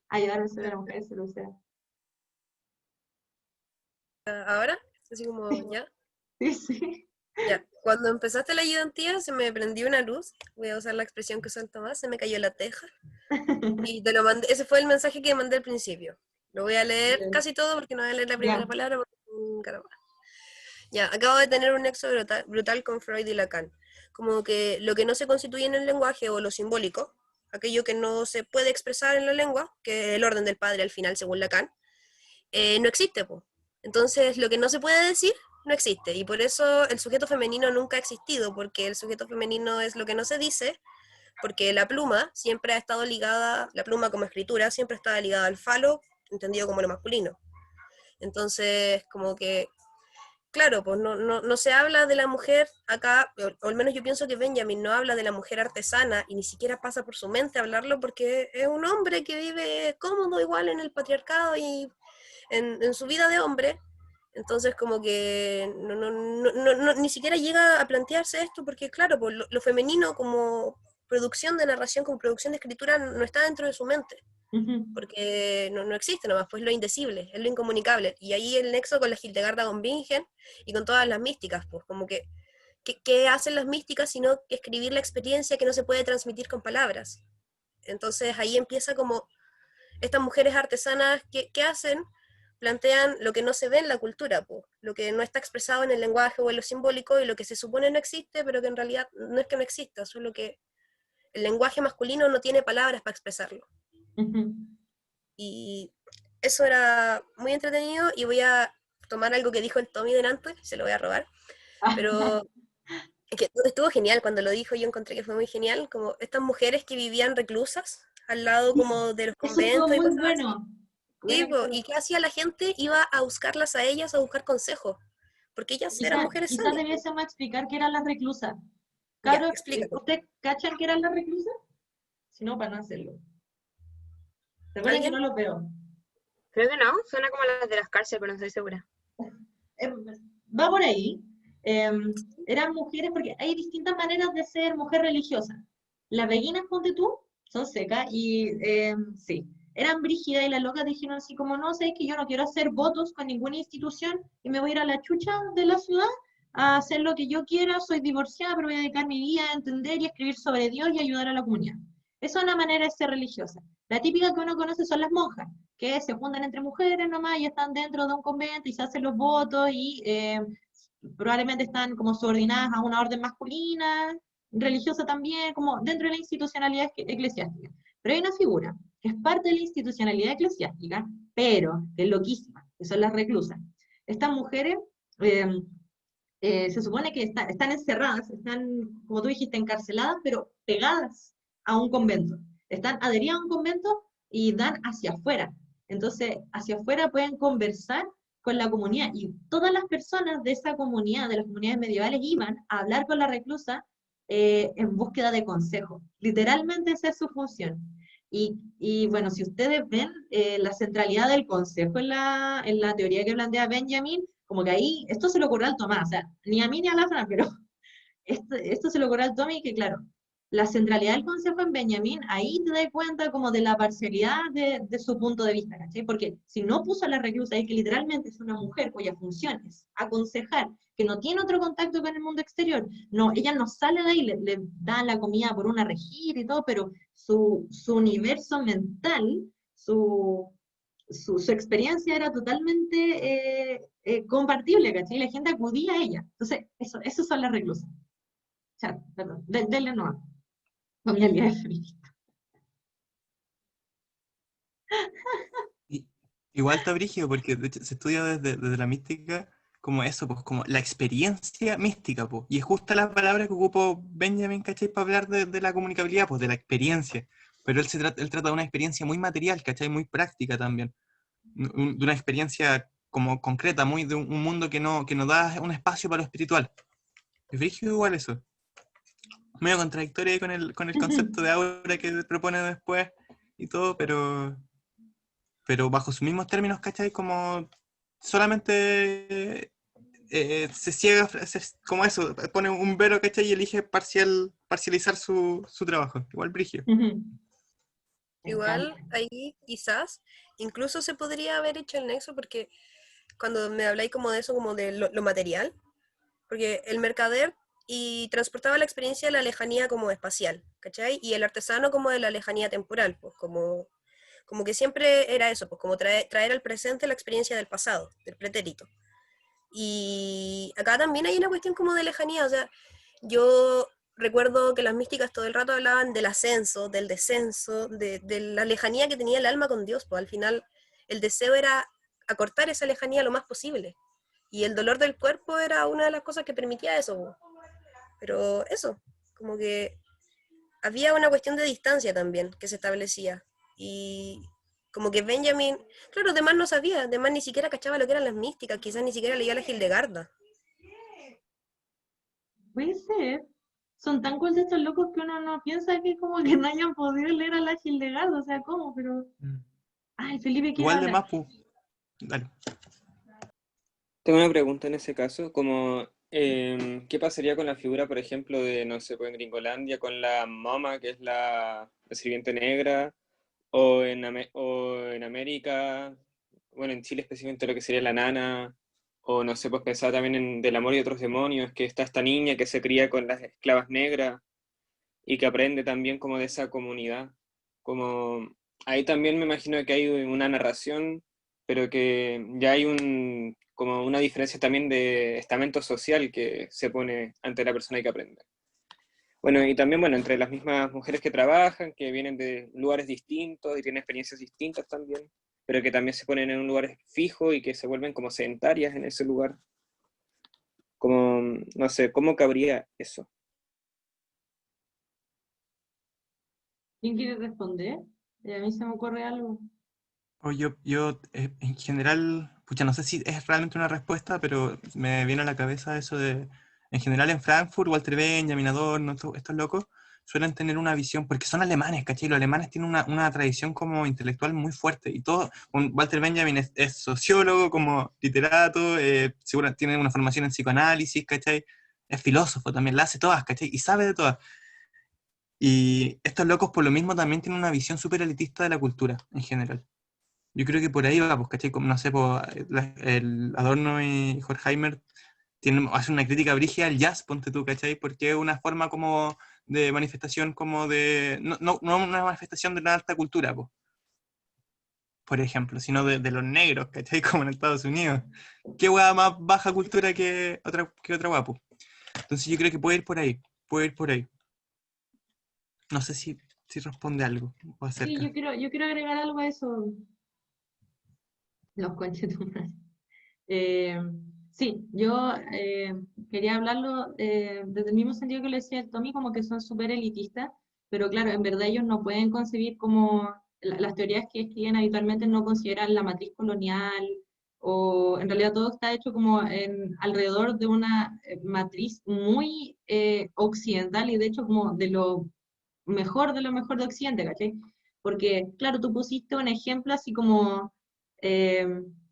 a ayudarme sobre la mujer solución. ¿Ahora? Así como, ¿ya? Sí, sí. Ya. Cuando empezaste la ayudantía se me prendió una luz, voy a usar la expresión que usa el Tomás, se me cayó la teja. Y te lo mandé, ese fue el mensaje que mandé al principio. Lo voy a leer casi todo porque no voy a leer la primera Ya. palabra porque caramba. Ya, acabo de tener un nexo brutal con Freud y Lacan. Como que lo que no se constituye en el lenguaje o lo simbólico, aquello que no se puede expresar en la lengua, que es el orden del padre al final según Lacan, no existe, po. Entonces lo que no se puede decir no existe, y por eso el sujeto femenino nunca ha existido, porque el sujeto femenino es lo que no se dice, porque la pluma siempre ha estado ligada, la pluma como escritura siempre estaba ligada al falo, entendido como lo masculino. Entonces, como que, claro, pues no se habla de la mujer acá, o al menos yo pienso que Benjamin no habla de la mujer artesana, y ni siquiera pasa por su mente hablarlo, porque es un hombre que vive cómodo igual en el patriarcado y en su vida de hombre. Entonces como que ni siquiera llega a plantearse esto, porque claro, pues lo femenino como producción de narración, como producción de escritura, no está dentro de su mente, porque no existe nomás, pues lo indecible, es lo incomunicable. Y ahí el nexo con la Hildegard von Bingen y con todas las místicas, pues como que, ¿qué hacen las místicas sino que escribir la experiencia que no se puede transmitir con palabras? Entonces ahí empieza como estas mujeres artesanas, ¿qué hacen? Plantean lo que no se ve en la cultura, po, lo que no está expresado en el lenguaje o en lo simbólico, y lo que se supone no existe, pero que en realidad no es que no exista, solo que el lenguaje masculino no tiene palabras para expresarlo. Y eso era muy entretenido, y voy a tomar algo que dijo el Tommy delante, se lo voy a robar, pero es que estuvo genial cuando lo dijo, yo encontré que fue muy genial, como estas mujeres que vivían reclusas al lado como de los Eso estuvo conventos y muy cosas así. bueno. Sí, ¿y qué hacía la gente? Iba a buscarlas a ellas a buscar consejos, porque ellas eran mujeres Quizás sabias. debiésemos explicar qué eran las reclusas. Ya, Claro, explícame. ¿usted cachan qué eran las reclusas? Si no, para no hacerlo. Recuerden que ¿Alguien? no lo veo. Creo que no, suena como las de las cárceles, pero no estoy segura. Va por ahí. Eran mujeres, porque hay distintas maneras de ser mujer religiosa. Las beguinas, ponte tú, son secas y sí, eran brígidas y las locas dijeron así como, no, sé que yo no quiero hacer votos con ninguna institución y me voy a ir a la chucha de la ciudad a hacer lo que yo quiera, soy divorciada, pero voy a dedicar mi vida a entender y escribir sobre Dios y ayudar a la comunidad. Esa es una manera de ser religiosa. La típica que uno conoce son las monjas, que se juntan entre mujeres nomás y están dentro de un convento y se hacen los votos y probablemente están como subordinadas a una orden masculina, religiosa también, como dentro de la institucionalidad eclesiástica. Pero hay una figura que es parte de la institucionalidad eclesiástica, pero que es loquísima, que son las reclusas. Estas mujeres se supone que están encerradas, están, como tú dijiste, encarceladas, pero pegadas a un convento. Están adheridas a un convento y dan hacia afuera. Entonces, hacia afuera pueden conversar con la comunidad y todas las personas de esa comunidad, de las comunidades medievales, iban a hablar con la reclusa en búsqueda de consejo. Literalmente esa es su función. Y bueno, si ustedes ven la centralidad del consejo en la teoría que plantea Benjamin, como que ahí, esto se lo ocurrió al Tomás, o sea, ni a mí ni a la Fran, pero esto se lo ocurrió al Tommy, que claro, la centralidad del consejo en Benjamin, ahí te das cuenta como de la parcialidad de su punto de vista, ¿cachai? Porque si no puso a la reclusa ahí, que literalmente es una mujer cuya función es aconsejar, que no tiene otro contacto con el mundo exterior, no, ella no sale de ahí, le dan la comida por una rejilla y todo, pero su universo mental, su experiencia era totalmente compartible, ¿cachai? La gente acudía a ella. Entonces, eso son las reclusas. O sea, perdón, denle no. Con mi alianza feminista. Igual está brígido porque de hecho, se estudia desde la mística como eso, pues como la experiencia mística, pues. Y es justa la palabra que ocupó Benjamin, ¿cachai? Para hablar de la comunicabilidad, pues de la experiencia. Pero él trata de una experiencia muy material, ¿cachai? Muy práctica también. De una experiencia como concreta, muy de un mundo que no da un espacio para lo espiritual. Es brígido igual eso. Medio contradictorio ahí con el concepto de aura que propone después y todo, pero bajo sus mismos términos, ¿cachai? Como solamente se ciega, como eso, pone un velo, ¿cachai? Y elige parcializar su trabajo. Igual brígido. Igual ahí quizás incluso se podría haber hecho el nexo porque cuando me habláis como de eso, como de lo material, porque el mercader y transportaba la experiencia de la lejanía como espacial, ¿cachai? Y el artesano como de la lejanía temporal, pues como que siempre era eso, pues como traer al presente la experiencia del pasado, del pretérito. Y acá también hay una cuestión como de lejanía, o sea, yo recuerdo que las místicas todo el rato hablaban del ascenso, del descenso, de la lejanía que tenía el alma con Dios, pues al final el deseo era acortar esa lejanía lo más posible. Y el dolor del cuerpo era una de las cosas que permitía eso, pues. Pero eso, como que había una cuestión de distancia también que se establecía. Y como que Benjamin, claro, además no sabía, además ni siquiera cachaba lo que eran las místicas, quizás ni siquiera leía la Hildegarda. Puede ser. Son tan cool estos locos que uno no piensa que como que no hayan podido leer a la Hildegarda, o sea, ¿cómo? Pero... Ay, Felipe quiere Igual de hablar. más, pues. Dale. Tengo una pregunta en ese caso, como ¿qué pasaría con la figura, por ejemplo, de, no sé, pues en Gringolandia, con la mama, que es la sirviente negra, o en América, bueno, en Chile específicamente lo que sería la nana, o no sé, pues pensaba también en Del amor y otros demonios, que está esta niña que se cría con las esclavas negras y que aprende también como de esa comunidad. Como ahí también me imagino que hay una narración, pero que ya hay como una diferencia también de estamento social que se pone ante la persona que aprende. Bueno, y también, bueno, entre las mismas mujeres que trabajan, que vienen de lugares distintos y tienen experiencias distintas también, pero que también se ponen en un lugar fijo y que se vuelven como sedentarias en ese lugar. Como, no sé, ¿cómo cabría eso? ¿Quién quiere responder? A mí se me ocurre algo. O yo en general, pucha, no sé si es realmente una respuesta, pero me viene a la cabeza eso de, en general en Frankfurt, Walter Benjamin, Adorno, estos locos, suelen tener una visión, porque son alemanes, ¿cachai? Los alemanes tienen una tradición como intelectual muy fuerte, y todo, Walter Benjamin es sociólogo, como literato, seguro tiene una formación en psicoanálisis, ¿cachai? Es filósofo también, la hace todas, ¿cachai? Y sabe de todas. Y estos locos por lo mismo también tienen una visión súper elitista de la cultura, en general. Yo creo que por ahí va, pues, ¿cachai? Como, no sé, pues, el Adorno y Horkheimer hacen una crítica brígida al jazz, ponte tú, ¿cachai? Porque es una forma como de manifestación, como de... No una manifestación de la alta cultura, pues, por ejemplo, sino de los negros, ¿cachai? Como en Estados Unidos. ¿Qué hueá más baja cultura que otra hueá, pues? Entonces yo creo que puede ir por ahí, puede ir por ahí. No sé si responde algo o Sí, acerca. yo quiero agregar algo a eso. Los conchetumas. Sí, yo quería hablarlo desde el mismo sentido que lo decía el Tommy, como que son súper elitistas, pero claro, en verdad ellos no pueden concebir como las teorías que escriben habitualmente no consideran la matriz colonial, o en realidad todo está hecho como alrededor de una matriz muy occidental y de hecho como de lo mejor de Occidente, ¿cachai? Porque, claro, tú pusiste un ejemplo así como eh,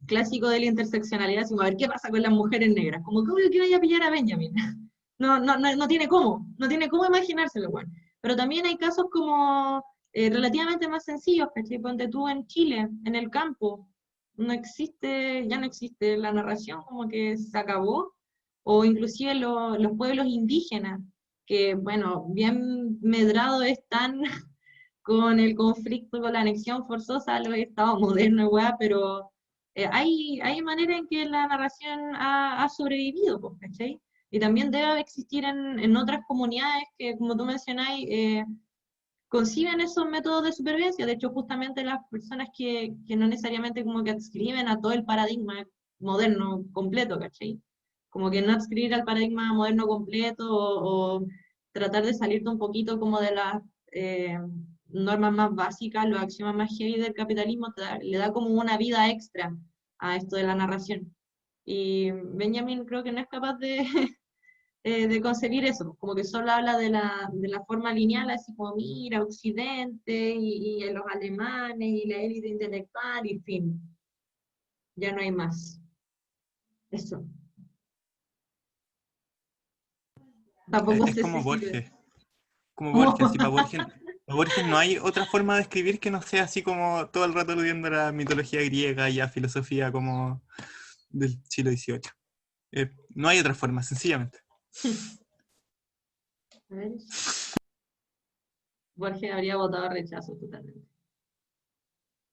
clásico de la interseccionalidad, así como, a ver qué pasa con las mujeres negras, como que obvio que vaya a pillar a Benjamin. No tiene no tiene cómo imaginárselo, bueno. Pero también hay casos como relativamente más sencillos, ¿cachai? Ponte tú en Chile, en el campo, ya no existe la narración, como que se acabó, o inclusive los pueblos indígenas, que, bueno, bien medrado están con el conflicto, con la anexión forzosa a los estados modernos, weá, pero hay manera en que la narración ha sobrevivido, pues, ¿cachai? Y también debe existir en otras comunidades que, como tú mencionáis, conciben esos métodos de supervivencia. De hecho, justamente las personas que no necesariamente como que adscriben a todo el paradigma moderno completo, ¿cachai? Como que no adscribir al paradigma moderno completo o tratar de salirte un poquito como de las normas más básicas, los axiomas más heavy del capitalismo, le da como una vida extra a esto de la narración. Y Benjamin creo que no es capaz de concebir eso, como que solo habla de la forma lineal, así como mira, Occidente y los alemanes y la élite intelectual y fin, ya no hay más. Eso. Tampoco Es sé como si Borges. Como como- Borges, así para Borges no hay otra forma de escribir que no sea así como todo el rato aludiendo a la mitología griega y a filosofía como del siglo XVIII. No hay otra forma, sencillamente. A ver. Borges habría votado rechazo totalmente.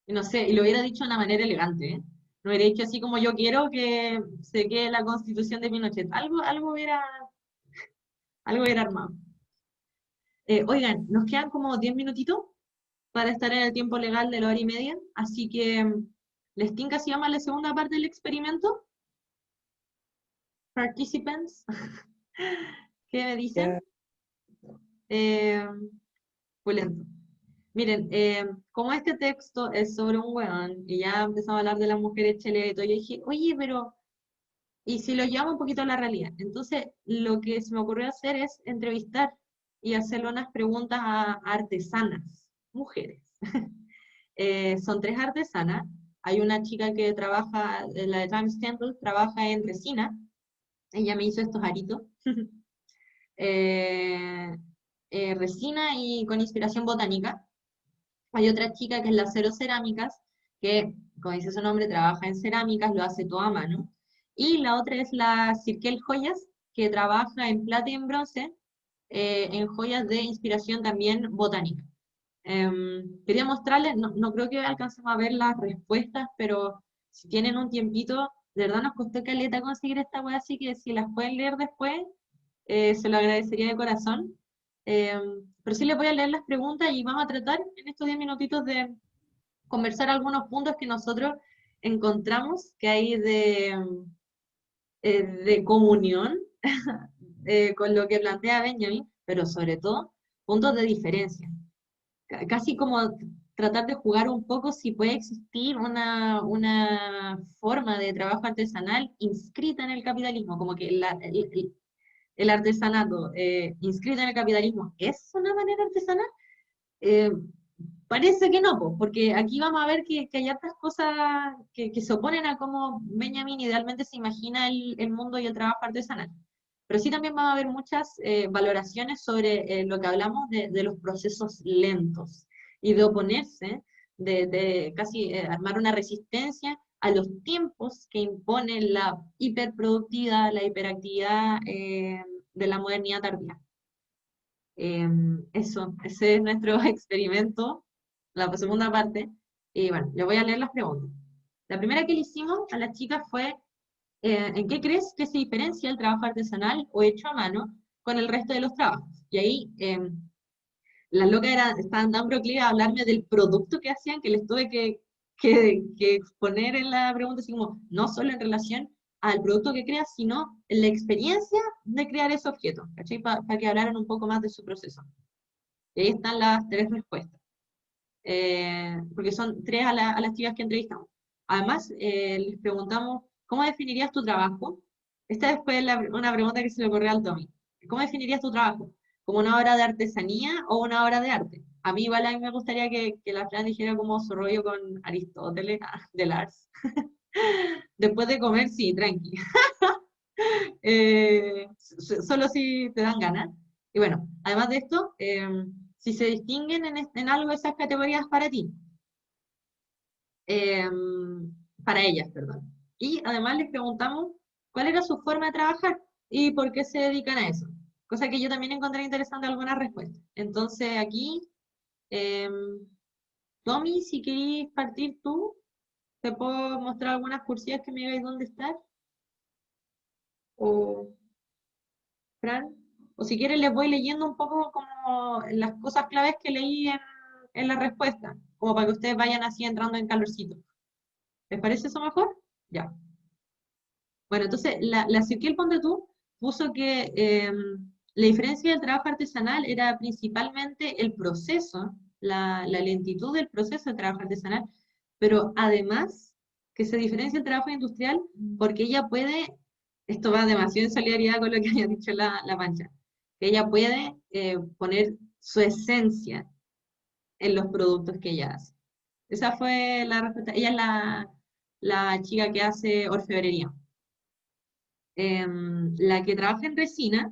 Y no sé, y lo hubiera dicho de una manera elegante, ¿eh? No hubiera dicho así como yo quiero que se quede la constitución de Pinochet. Algo hubiera armado. Oigan, nos quedan como 10 minutitos para estar en el tiempo legal de la hora y media, así que ¿les tinca si vamos a la segunda parte del experimento? Participants, ¿qué me dicen? Eh, Pulento. Miren, como este texto es sobre un weón, y ya empezamos a hablar de las mujeres cheletas, yo dije, oye, pero, ¿y si lo llevamos un poquito a la realidad? Entonces, lo que se me ocurrió hacer es entrevistar y hacerle unas preguntas a artesanas, mujeres. Son tres artesanas. Hay una chica que trabaja, la de Times Temple, trabaja en resina. Ella me hizo estos aritos. Eh, resina y con inspiración botánica. Hay otra chica que es la Cero Cerámicas, que, como dice su nombre, trabaja en cerámicas, lo hace todo a mano. Y la otra es la Cirquel Joyas, que trabaja en plata y en bronce, en joyas de inspiración también botánica. Quería mostrarles, no creo que alcancemos a ver las respuestas, pero si tienen un tiempito, de verdad nos costó caleta conseguir esta web, así que si las pueden leer después, se lo agradecería de corazón. Pero sí les voy a leer las preguntas y vamos a tratar en estos 10 minutitos de conversar algunos puntos que nosotros encontramos que hay de comunión con lo que plantea Benjamin, pero sobre todo puntos de diferencia. Casi como tratar de jugar un poco si puede existir una forma de trabajo artesanal inscrita en el capitalismo, como que el artesanato inscrito en el capitalismo es una manera artesanal? Eh, Parece que no, po, porque aquí vamos a ver que hay otras cosas que se oponen a cómo Benjamin idealmente se imagina el mundo y el trabajo artesanal. Pero sí también vamos a ver muchas valoraciones sobre lo que hablamos de los procesos lentos y de oponerse, de casi armar una resistencia a los tiempos que impone la hiperproductividad, la hiperactividad de la modernidad tardía. Eso, ese es nuestro experimento, la segunda parte. Y bueno, le voy a leer las preguntas. La primera que le hicimos a las chicas fue, ¿en qué crees que se diferencia el trabajo artesanal o hecho a mano con el resto de los trabajos? Y ahí las locas estaban tan proclives a hablarme del producto que hacían que les tuve que exponer en la pregunta, así como, no solo en relación al producto que creas, sino en la experiencia de crear ese objeto, ¿cachai? Para que hablaran un poco más de su proceso. Y ahí están las 3 respuestas. Porque son 3 a las chicas que entrevistamos. Además, les preguntamos, ¿cómo definirías tu trabajo? Esta fue una pregunta que se le ocurrió al Tommy. ¿Cómo definirías tu trabajo? ¿Como una obra de artesanía o una obra de arte? A mí igual a mí me gustaría que la Fran dijera como su rollo con Aristóteles, de Lars. Después de comer, sí, tranqui. Solo si te dan ganas. Y bueno, además de esto, si se distinguen en algo esas categorías para ti. Para ellas, perdón. Y además les preguntamos cuál era su forma de trabajar y por qué se dedican a eso. Cosa que yo también encontré interesante algunas respuestas. Entonces aquí, Tommy, si querís partir tú, te puedo mostrar algunas cursillas que me digáis dónde estar. O Fran, o si quieres les voy leyendo un poco como las cosas claves que leí en la respuesta, como para que ustedes vayan así entrando en calorcito. ¿Les parece eso mejor? Ya. Bueno, entonces la Ezequiel Ponte tú puso que la diferencia del trabajo artesanal era principalmente el proceso, la lentitud del proceso de trabajo artesanal, pero además que se diferencia el trabajo industrial porque ella puede, esto va demasiado en solidaridad con lo que había dicho la Pancha, que ella puede poner su esencia en los productos que ella hace. Esa fue la respuesta. Ella es la chica que hace orfebrería. La que trabaja en resina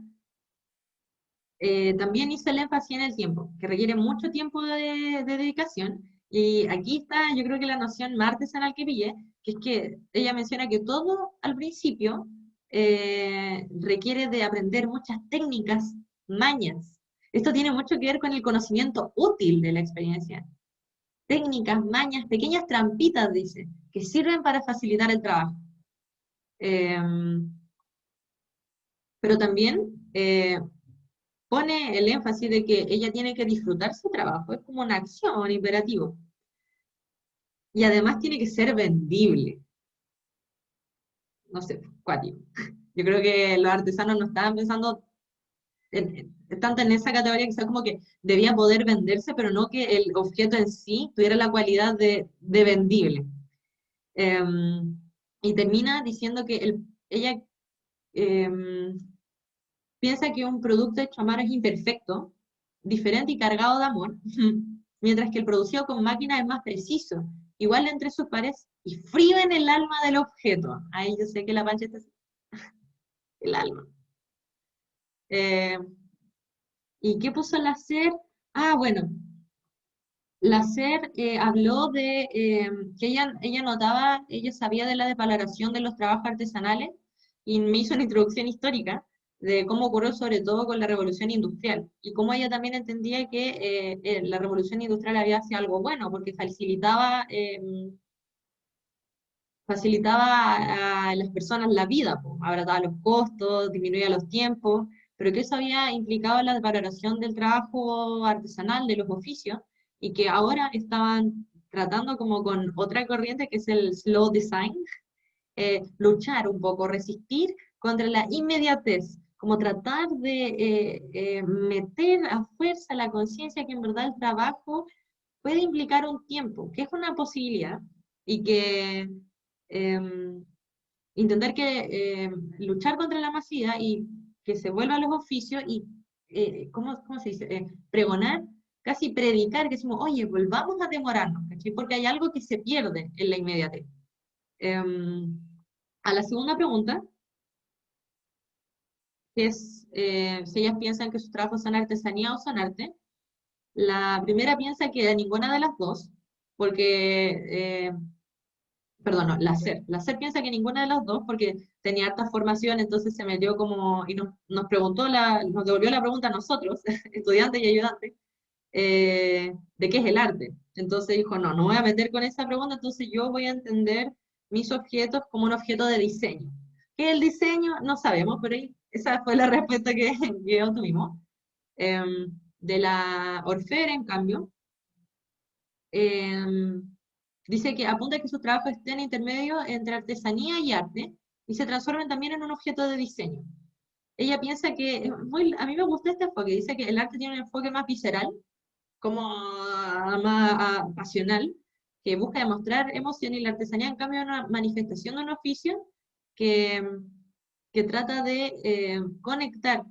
también hizo el énfasis en el tiempo, que requiere mucho tiempo de dedicación. Y aquí está, yo creo que la noción más artesanal que pillé, que es que ella menciona que todo al principio requiere de aprender muchas técnicas, mañas. Esto tiene mucho que ver con el conocimiento útil de la experiencia. Técnicas, mañas, pequeñas trampitas, dice, que sirven para facilitar el trabajo. Pero también pone el énfasis de que ella tiene que disfrutar su trabajo, es como una acción, un imperativo. Y además tiene que ser vendible. No sé, cuático. Yo creo que los artesanos no estaban pensando tanto en esa categoría, que sea como que debía poder venderse, pero no que el objeto en sí tuviera la cualidad de vendible. Y termina diciendo que ella piensa que un producto hecho a mano es imperfecto, diferente y cargado de amor, mientras que el producido con máquina es más preciso, igual entre sus pares y frío en el alma del objeto. Ahí yo sé que la Pancha está así. El alma. ¿Y qué puso la SER? Ah, bueno. La SER habló de que ella notaba, ella sabía de la devaloración de los trabajos artesanales y me hizo una introducción histórica de cómo ocurrió sobre todo con la revolución industrial y cómo ella también entendía que la revolución industrial había sido algo bueno porque facilitaba a las personas la vida, pues, abarataba los costos, disminuía los tiempos, pero que eso había implicado la desvaloración del trabajo artesanal, de los oficios, y que ahora estaban tratando como con otra corriente que es el slow design, luchar un poco, resistir contra la inmediatez, como tratar de meter a fuerza la conciencia que en verdad el trabajo puede implicar un tiempo, que es una posibilidad, y que intentar luchar contra la masividad y que se vuelva a los oficios y, ¿cómo se dice? Pregonar, casi predicar, que decimos, oye, volvamos a demorarnos, ¿cachai? Porque hay algo que se pierde en la inmediatez. A la segunda pregunta, que es si ellas piensan que sus trabajos son artesanía o son arte, la primera piensa que ninguna de las dos, porque perdón, no, la SER piensa que ninguna de las dos, porque tenía harta formación, entonces se metió como, y nos preguntó, nos devolvió la pregunta a nosotros, estudiantes y ayudantes, de qué es el arte. Entonces dijo, no, no voy a meter con esa pregunta, entonces yo voy a entender mis objetos como un objeto de diseño. ¿Qué es el diseño? No sabemos, pero esa fue la respuesta que obtuvimos. De la Orfera, en cambio, dice que apunta a que sus trabajos estén intermedios entre artesanía y arte y se transformen también en un objeto de diseño. Ella piensa que, a mí me gusta este enfoque, dice que el arte tiene un enfoque más visceral, como más pasional, que busca demostrar emoción, y la artesanía en cambio es una manifestación de un oficio que, que trata de conectar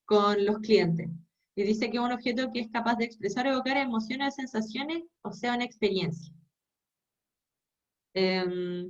con los clientes. Y dice que es un objeto que es capaz de expresar o evocar emociones, sensaciones, o sea, una experiencia. Y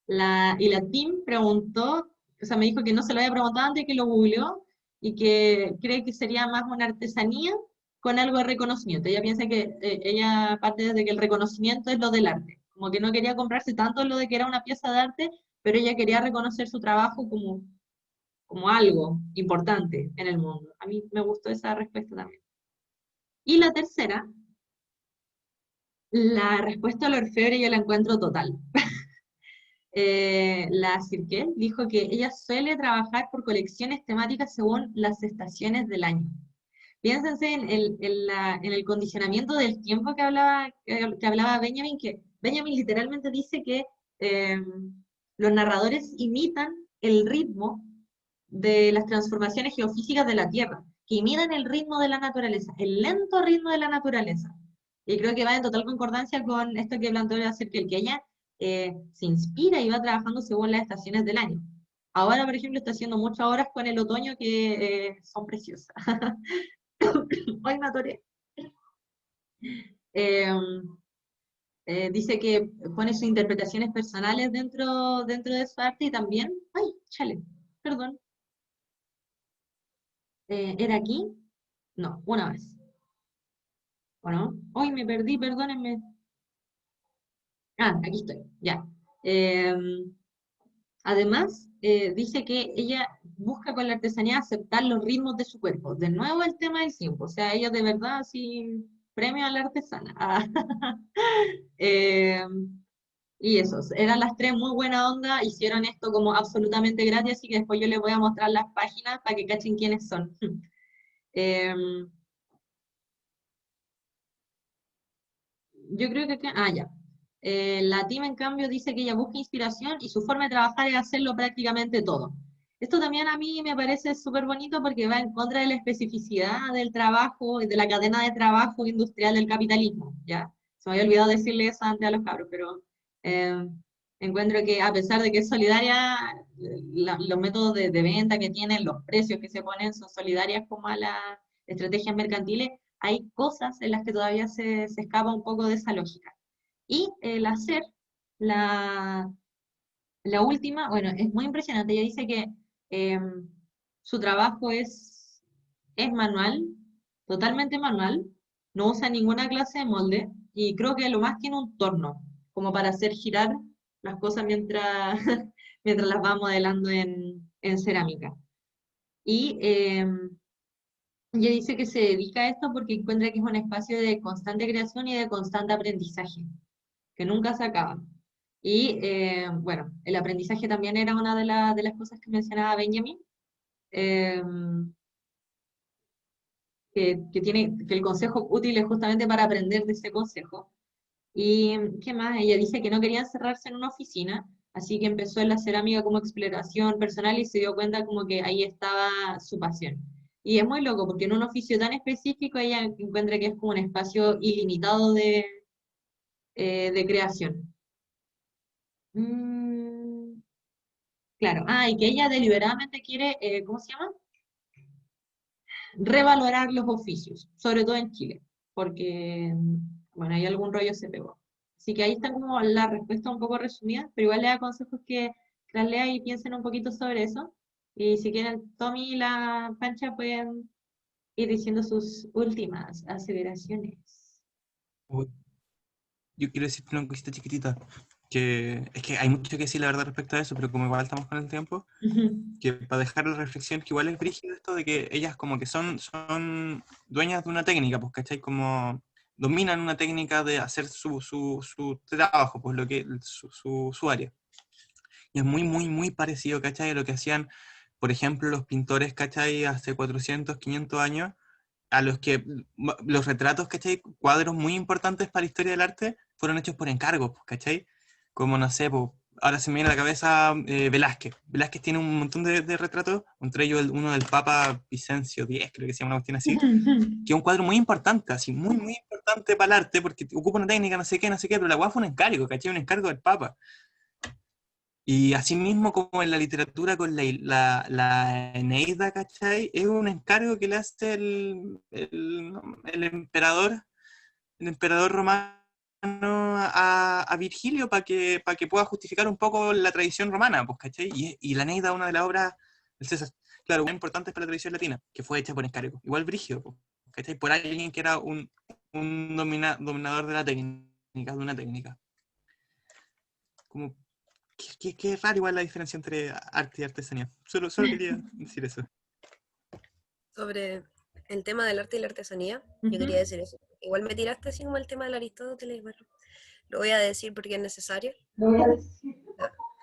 la Tim preguntó, o sea, me dijo que no se lo había preguntado antes, que lo googleó, y que cree que sería más una artesanía con algo de reconocimiento. Ella piensa que ella parte desde que el reconocimiento es lo del arte, como que no quería comprarse tanto lo de que era una pieza de arte, pero ella quería reconocer su trabajo como algo importante en el mundo. A mí me gustó esa respuesta también. Y la tercera, la respuesta a la orfebre yo la encuentro total. La Cirquel dijo que ella suele trabajar por colecciones temáticas según las estaciones del año. Piénsense en el condicionamiento del tiempo que hablaba Benjamin, que Benjamin literalmente dice que los narradores imitan el ritmo de las transformaciones geofísicas de la Tierra, que imitan el ritmo de la naturaleza, el lento ritmo de la naturaleza. Y creo que va en total concordancia con esto que planteó la Cirquel, que ella se inspira y va trabajando según las estaciones del año. Ahora, por ejemplo, está haciendo muchas horas con el otoño que son preciosas. Hoy me atoré. Dice que pone sus interpretaciones personales dentro de su arte y también... ¡Ay, chale! Perdón. ¿Era aquí? No, una vez. Bueno, hoy me perdí, perdónenme. Ah, aquí estoy, ya. Además, dice que ella busca con la artesanía aceptar los ritmos de su cuerpo. De nuevo el tema del tiempo. O sea, ella de verdad, sí, premio a la artesana. Eh, y eso, eran las tres muy buena onda, hicieron esto como absolutamente gratis, así que después yo les voy a mostrar las páginas para que cachen quiénes son. Yo creo que... ya. La Tim, en cambio, dice que ella busca inspiración y su forma de trabajar es hacerlo prácticamente todo. Esto también a mí me parece súper bonito porque va en contra de la especificidad del trabajo y de la cadena de trabajo industrial del capitalismo, ¿ya? Se me había olvidado decirle eso antes a los cabros, pero encuentro que a pesar de que es solidaria, los métodos de venta que tienen, los precios que se ponen son solidarias como a las estrategias mercantiles, hay cosas en las que todavía se escapa un poco de esa lógica. Y el hacer, la última, bueno, es muy impresionante. Ella dice que su trabajo es manual, totalmente manual, no usa ninguna clase de molde, y creo que lo más tiene un torno, como para hacer girar las cosas mientras, mientras las va modelando en cerámica. Y ella dice que se dedica a esto porque encuentra que es un espacio de constante creación y de constante aprendizaje, que nunca se acaba. Y bueno, el aprendizaje también era una de las cosas que mencionaba Benjamin, eh, que el consejo útil es justamente para aprender de ese consejo. Y ¿qué más? Ella dice que no quería encerrarse en una oficina, así que empezó en la cerámica como exploración personal y se dio cuenta como que ahí estaba su pasión. Y es muy loco, porque en un oficio tan específico ella encuentra que es como un espacio ilimitado de creación. Claro, y que ella deliberadamente quiere, ¿cómo se llama? Revalorar los oficios, sobre todo en Chile, porque, bueno, hay algún rollo se pegó. Así que ahí está como la respuesta un poco resumida, pero igual les aconsejo que las lean y piensen un poquito sobre eso. Y si quieren, Tommy y la Pancha pueden ir diciendo sus últimas aseveraciones. Uy, yo quiero decirte una cosita chiquitita, que es que hay mucho que decir la verdad respecto a eso, pero como igual estamos con el tiempo, que para dejar la reflexión, que igual es brígido esto de que ellas como que son dueñas de una técnica, pues, ¿cachai? Como dominan una técnica de hacer su trabajo, pues, su área. Y es muy, muy, muy parecido, ¿cachai? A lo que hacían, por ejemplo, los pintores, ¿cachai? Hace 400, 500 años, a los que los retratos, ¿cachai? Cuadros muy importantes para la historia del arte fueron hechos por encargo, pues, ¿cachai? Como, no sé, pues, ahora se me viene a la cabeza Velázquez. Velázquez tiene un montón de retratos, entre ellos uno del Papa Vicencio X, creo que se llama una cuestión así, que es un cuadro muy importante, así, muy, muy importante para el arte, porque ocupa una técnica, no sé qué, pero la guapa fue un encargo, ¿cachai? Un encargo del Papa. Y asimismo como en la literatura con la Eneida, ¿cachai? Es un encargo que le hace el emperador romano a Virgilio para que pueda justificar un poco la tradición romana, pues, ¿cachai? Y la Eneida, una de las obras del César, claro, muy importantes para la tradición latina, que fue hecha por encargo. Igual Brígido, pues, ¿cachai? Por alguien que era un dominador de la técnica, de una técnica. Como qué raro igual la diferencia entre arte y artesanía. Solo quería decir eso. Sobre el tema del arte y la artesanía, yo quería decir eso. Igual me tiraste así como el tema del Aristóteles, bueno, lo voy a decir porque es necesario.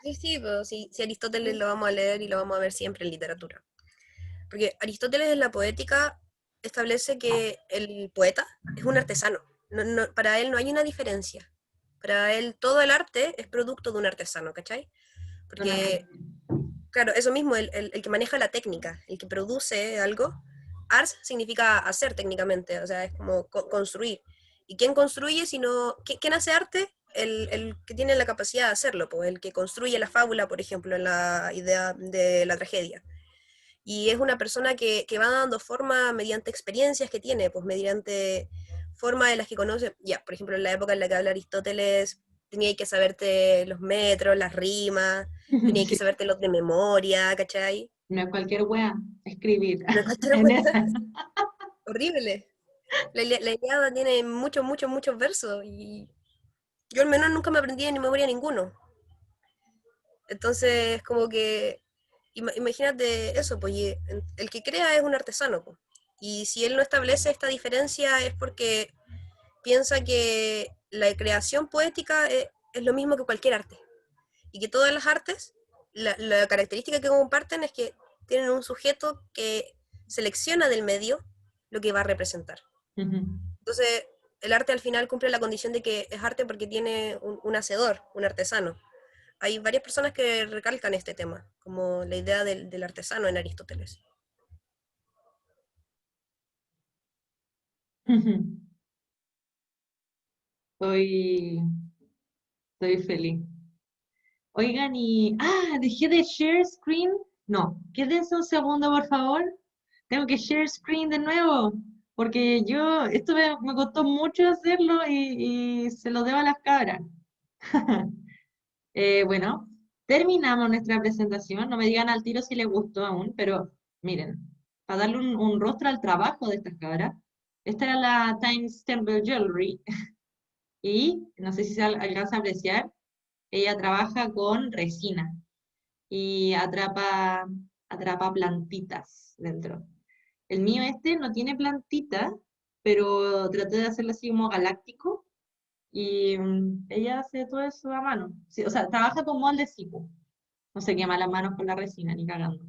Sí, sí, pero si Aristóteles lo vamos a leer y lo vamos a ver siempre en literatura. Porque Aristóteles en la poética establece que el poeta es un artesano. Para él no hay una diferencia. Para él todo el arte es producto de un artesano, ¿cachai? Porque, claro, eso mismo, el que maneja la técnica, el que produce algo, ars significa hacer técnicamente, o sea, es como construir. ¿Y quién construye sino, quién hace arte? El que tiene la capacidad de hacerlo, pues, el que construye la fábula, por ejemplo, en la idea de la tragedia. Y es una persona que va dando forma mediante experiencias que tiene, pues mediante forma de las que conoce. Ya, por ejemplo, en la época en la que habla Aristóteles, tenía que saberte los metros, las rimas, tenía que Sí, saberte los de memoria, ¿cachai? no es cualquier wea escribir No es cualquier en wea, esa. horrible. La Ilíada tiene muchos, muchos, muchos versos y yo al menos nunca me aprendí de memoria ninguno. Entonces, como que, imagínate eso, pues el que crea es un artesano, pues. Y si él no establece esta diferencia es porque piensa que la creación poética es lo mismo que cualquier arte. Y que todas las artes, la característica que comparten es que tienen un sujeto que selecciona del medio lo que va a representar. Entonces, el arte al final cumple la condición de que es arte porque tiene un hacedor, un artesano. Hay varias personas que recalcan este tema, como la idea del artesano en Aristóteles. Estoy, estoy feliz. Oigan, dejé de share screen. No, quédense un segundo, por favor. Tengo que share screen de nuevo, porque esto me costó mucho hacerlo y se lo debo a las cabras. Bueno, terminamos nuestra presentación. No me digan al tiro si les gustó aún, pero miren, para darle un rostro al trabajo de estas cabras, esta era la Times Temple Jewelry. Y no sé si se alcanza a apreciar, ella trabaja con resina y atrapa plantitas dentro. El mío no tiene plantita, pero traté de hacerlo así como galáctico y ella hace todo eso a mano. Sí, o sea, trabaja con moldes sí, po. No se quema las manos con la resina, ni cagando.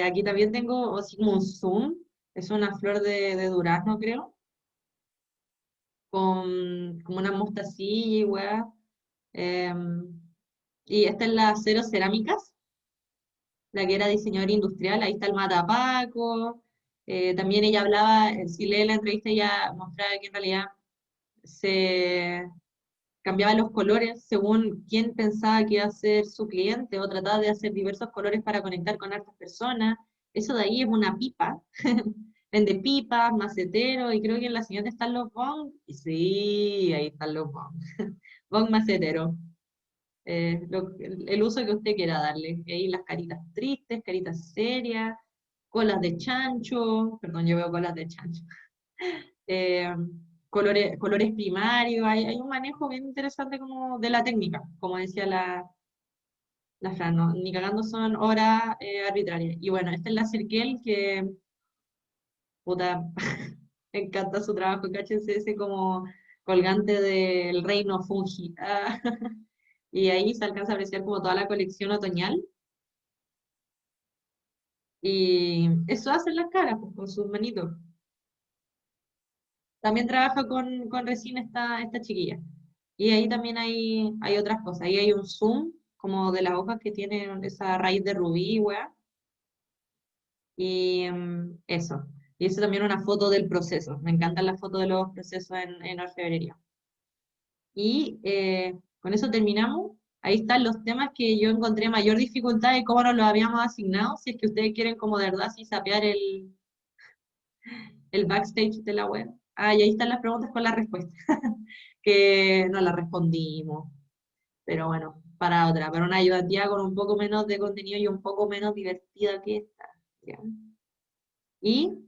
Aquí también tengo así como un zoom, es una flor de durazno, creo, con como una mostacilla y weá. Y esta es la Cero Cerámicas, la que era diseñadora industrial, ahí está el matapaco. También ella hablaba, si lee la entrevista, ella mostraba que en realidad se cambiaba los colores según quién pensaba que iba a ser su cliente, o trataba de hacer diversos colores para conectar con hartas personas. Eso de ahí es una pipa. Vende pipas, macetero, y creo que en la siguiente están los bong. Sí, ahí están los bong. Bong macetero. El uso que usted quiera darle. Ahí las caritas tristes, caritas serias, colas de chancho. Perdón, yo veo colas de chancho. Eh, colores primarios. Hay un manejo bien interesante como de la técnica, como decía la Fran, ¿no? Ni cagando son horas arbitrarias. Y bueno, esta es la Cirkel que, puta, me encanta su trabajo, cáchense ese como colgante del reino fungi. Ah, y ahí se alcanza a apreciar como toda la colección otoñal. Y eso hacen las caras, pues, con sus manitos. También trabaja con resina esta chiquilla. Y ahí también hay otras cosas. Ahí hay un zoom, como de las hojas que tienen esa raíz de rubí, weá. Y eso. Y eso también una foto del proceso. Me encantan las fotos de los procesos en orfebrería. Y con eso terminamos. Ahí están los temas que yo encontré mayor dificultad y cómo nos los habíamos asignado. Si es que ustedes quieren como de verdad sí sapear el backstage de la web. Ah, y ahí están las preguntas con las respuestas. Que no las respondimos. Pero bueno, para una ayudantía con un poco menos de contenido y un poco menos divertida que esta. ¿Ya? Y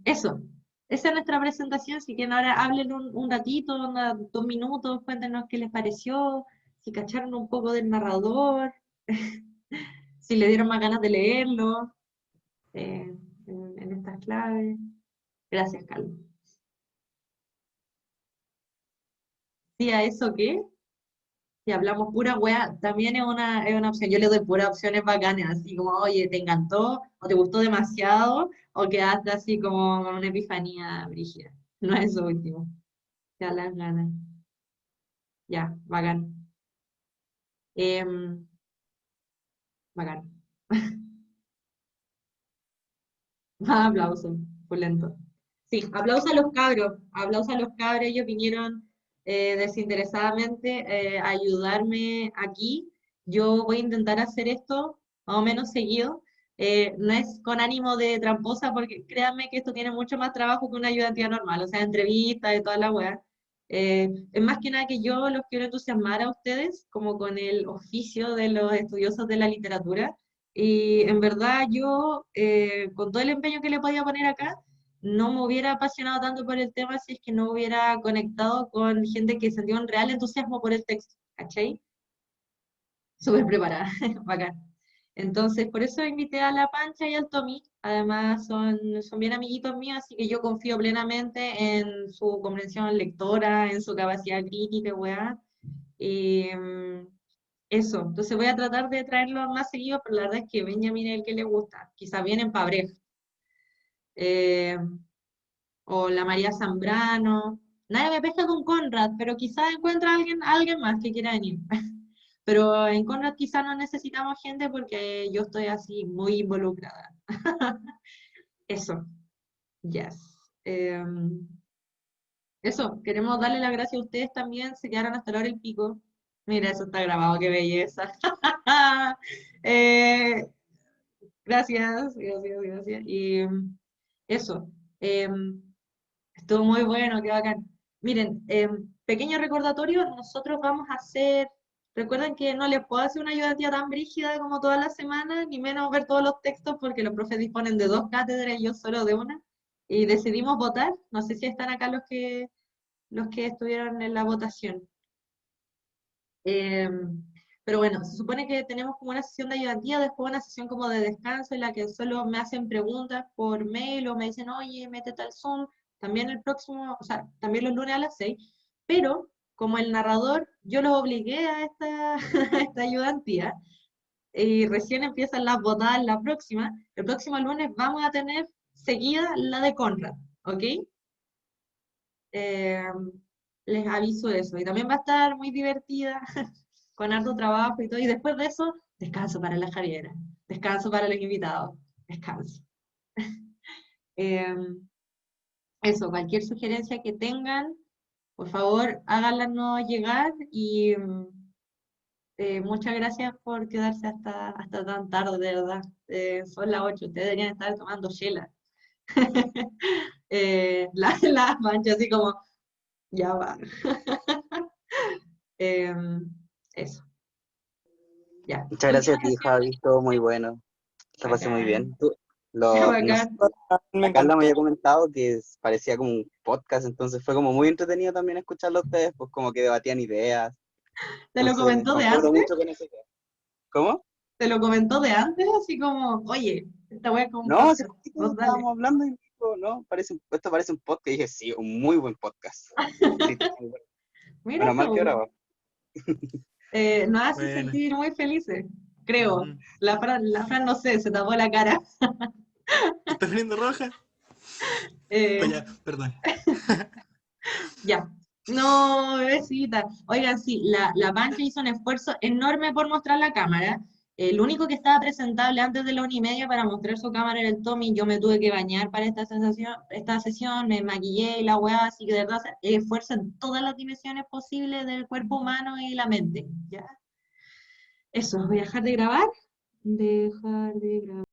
eso. Esa es nuestra presentación, si quieren ahora hablen un ratito, 2 minutos, cuéntenos qué les pareció, si cacharon un poco del narrador, si le dieron más ganas de leerlo en estas claves. Gracias, Carlos. Sí, a eso qué, si hablamos pura wea, también es una opción. Yo le doy puras opciones bacanas, así como, oye, ¿te encantó? ¿O te gustó demasiado? ¿O quedaste así como con una epifanía brígida? No es eso último. Te da las ganas. Ya, bacán. Em, bacán. Más aplausos, lento. Sí, aplausos a los cabros, ellos vinieron desinteresadamente a ayudarme aquí. Yo voy a intentar hacer esto más o menos seguido. No es con ánimo de tramposa, porque créanme que esto tiene mucho más trabajo que una ayudantía normal, o sea, entrevistas y toda la weá. Es más que nada que yo los quiero entusiasmar a ustedes, como con el oficio de los estudiosos de la literatura. Y en verdad yo, con todo el empeño que le podía poner acá, no me hubiera apasionado tanto por el tema si es que no hubiera conectado con gente que sentía un real entusiasmo por el texto, ¿cachai? Súper preparada, bacán. Entonces, por eso invité a la Pancha y al Tommy. Además, son bien amiguitos míos, así que yo confío plenamente en su comprensión lectora, en su capacidad crítica, weá. Y eso, entonces voy a tratar de traerlo más seguido, pero la verdad es que Benjamin es el que le gusta. Quizás vienen Pabrej, o la María Zambrano. Nadie me pesca con Conrad, pero quizás encuentra alguien más que quiera venir. Pero en Conrad quizás no necesitamos gente porque yo estoy así muy involucrada. Eso, yes. Eso, queremos darle las gracias a ustedes también, se quedaron hasta la hora del pico. Mira, eso está grabado, qué belleza. Eh, gracias. Y eso, estuvo muy bueno, qué bacán. Miren, pequeño recordatorio, nosotros vamos a hacer, recuerden que no les puedo hacer una ayudantía tan brígida como todas las semanas, ni menos ver todos los textos porque los profes disponen de 2 cátedras y yo solo de una. Y decidimos votar, no sé si están acá los que estuvieron en la votación. Pero bueno, se supone que tenemos como una sesión de ayudantía, después una sesión como de descanso en la que solo me hacen preguntas por mail o me dicen, oye, métete al Zoom, también el próximo, o sea, también los lunes a las 6, pero como el narrador, yo lo obligué a esta, a esta ayudantía, y recién empiezan las votadas la próxima, el próximo lunes vamos a tener seguida la de Conrad, ¿ok? Eh, les aviso eso. Y también va a estar muy divertida, con harto trabajo y todo. Y después de eso, descanso para la Javiera, descanso para los invitados, descanso. Eso, cualquier sugerencia que tengan, Por favor, háganlanos llegar y muchas gracias por quedarse hasta tan tarde, de verdad. Son las 8, ustedes deberían estar tomando chela. La mancha así como, ya va. Eso, ya. Muchas gracias a ti, Javi, estuvo muy bueno. La pasé muy bien. No sé, Bacán. Me la Carla encanta. me había comentado que parecía como un podcast, entonces fue como muy entretenido también escucharlo a ustedes, pues como que debatían ideas. ¿Te lo Entonces, comentó de concuerdo antes? mucho con esa idea. ¿Cómo? ¿Te lo comentó de antes? Así como, oye, esta wea es como un No, hace podcast. poquito Vos dale. estábamos hablando y me dijo, no, esto parece un podcast. Y dije, sí, un muy buen podcast. Sí, está muy bueno. Mira, Menos mal que ahora va. nos hace Bueno. sentir muy felices, creo. Ujú. La Fran no sé, se tapó la cara. ¿Te estás poniendo roja? Eh, Pues ya, perdón. ya. No, bebecita. Oigan, sí, la Pancha hizo un esfuerzo enorme por mostrar la cámara. El único que estaba presentable antes de la 1:30 para mostrar su cámara era el Tommy. Yo me tuve que bañar para esta sesión, me maquillé y la weá, así que de verdad, esfuerzo en todas las dimensiones posibles del cuerpo humano y la mente. ¿Ya? Eso, voy a dejar de grabar. Dejar de grabar.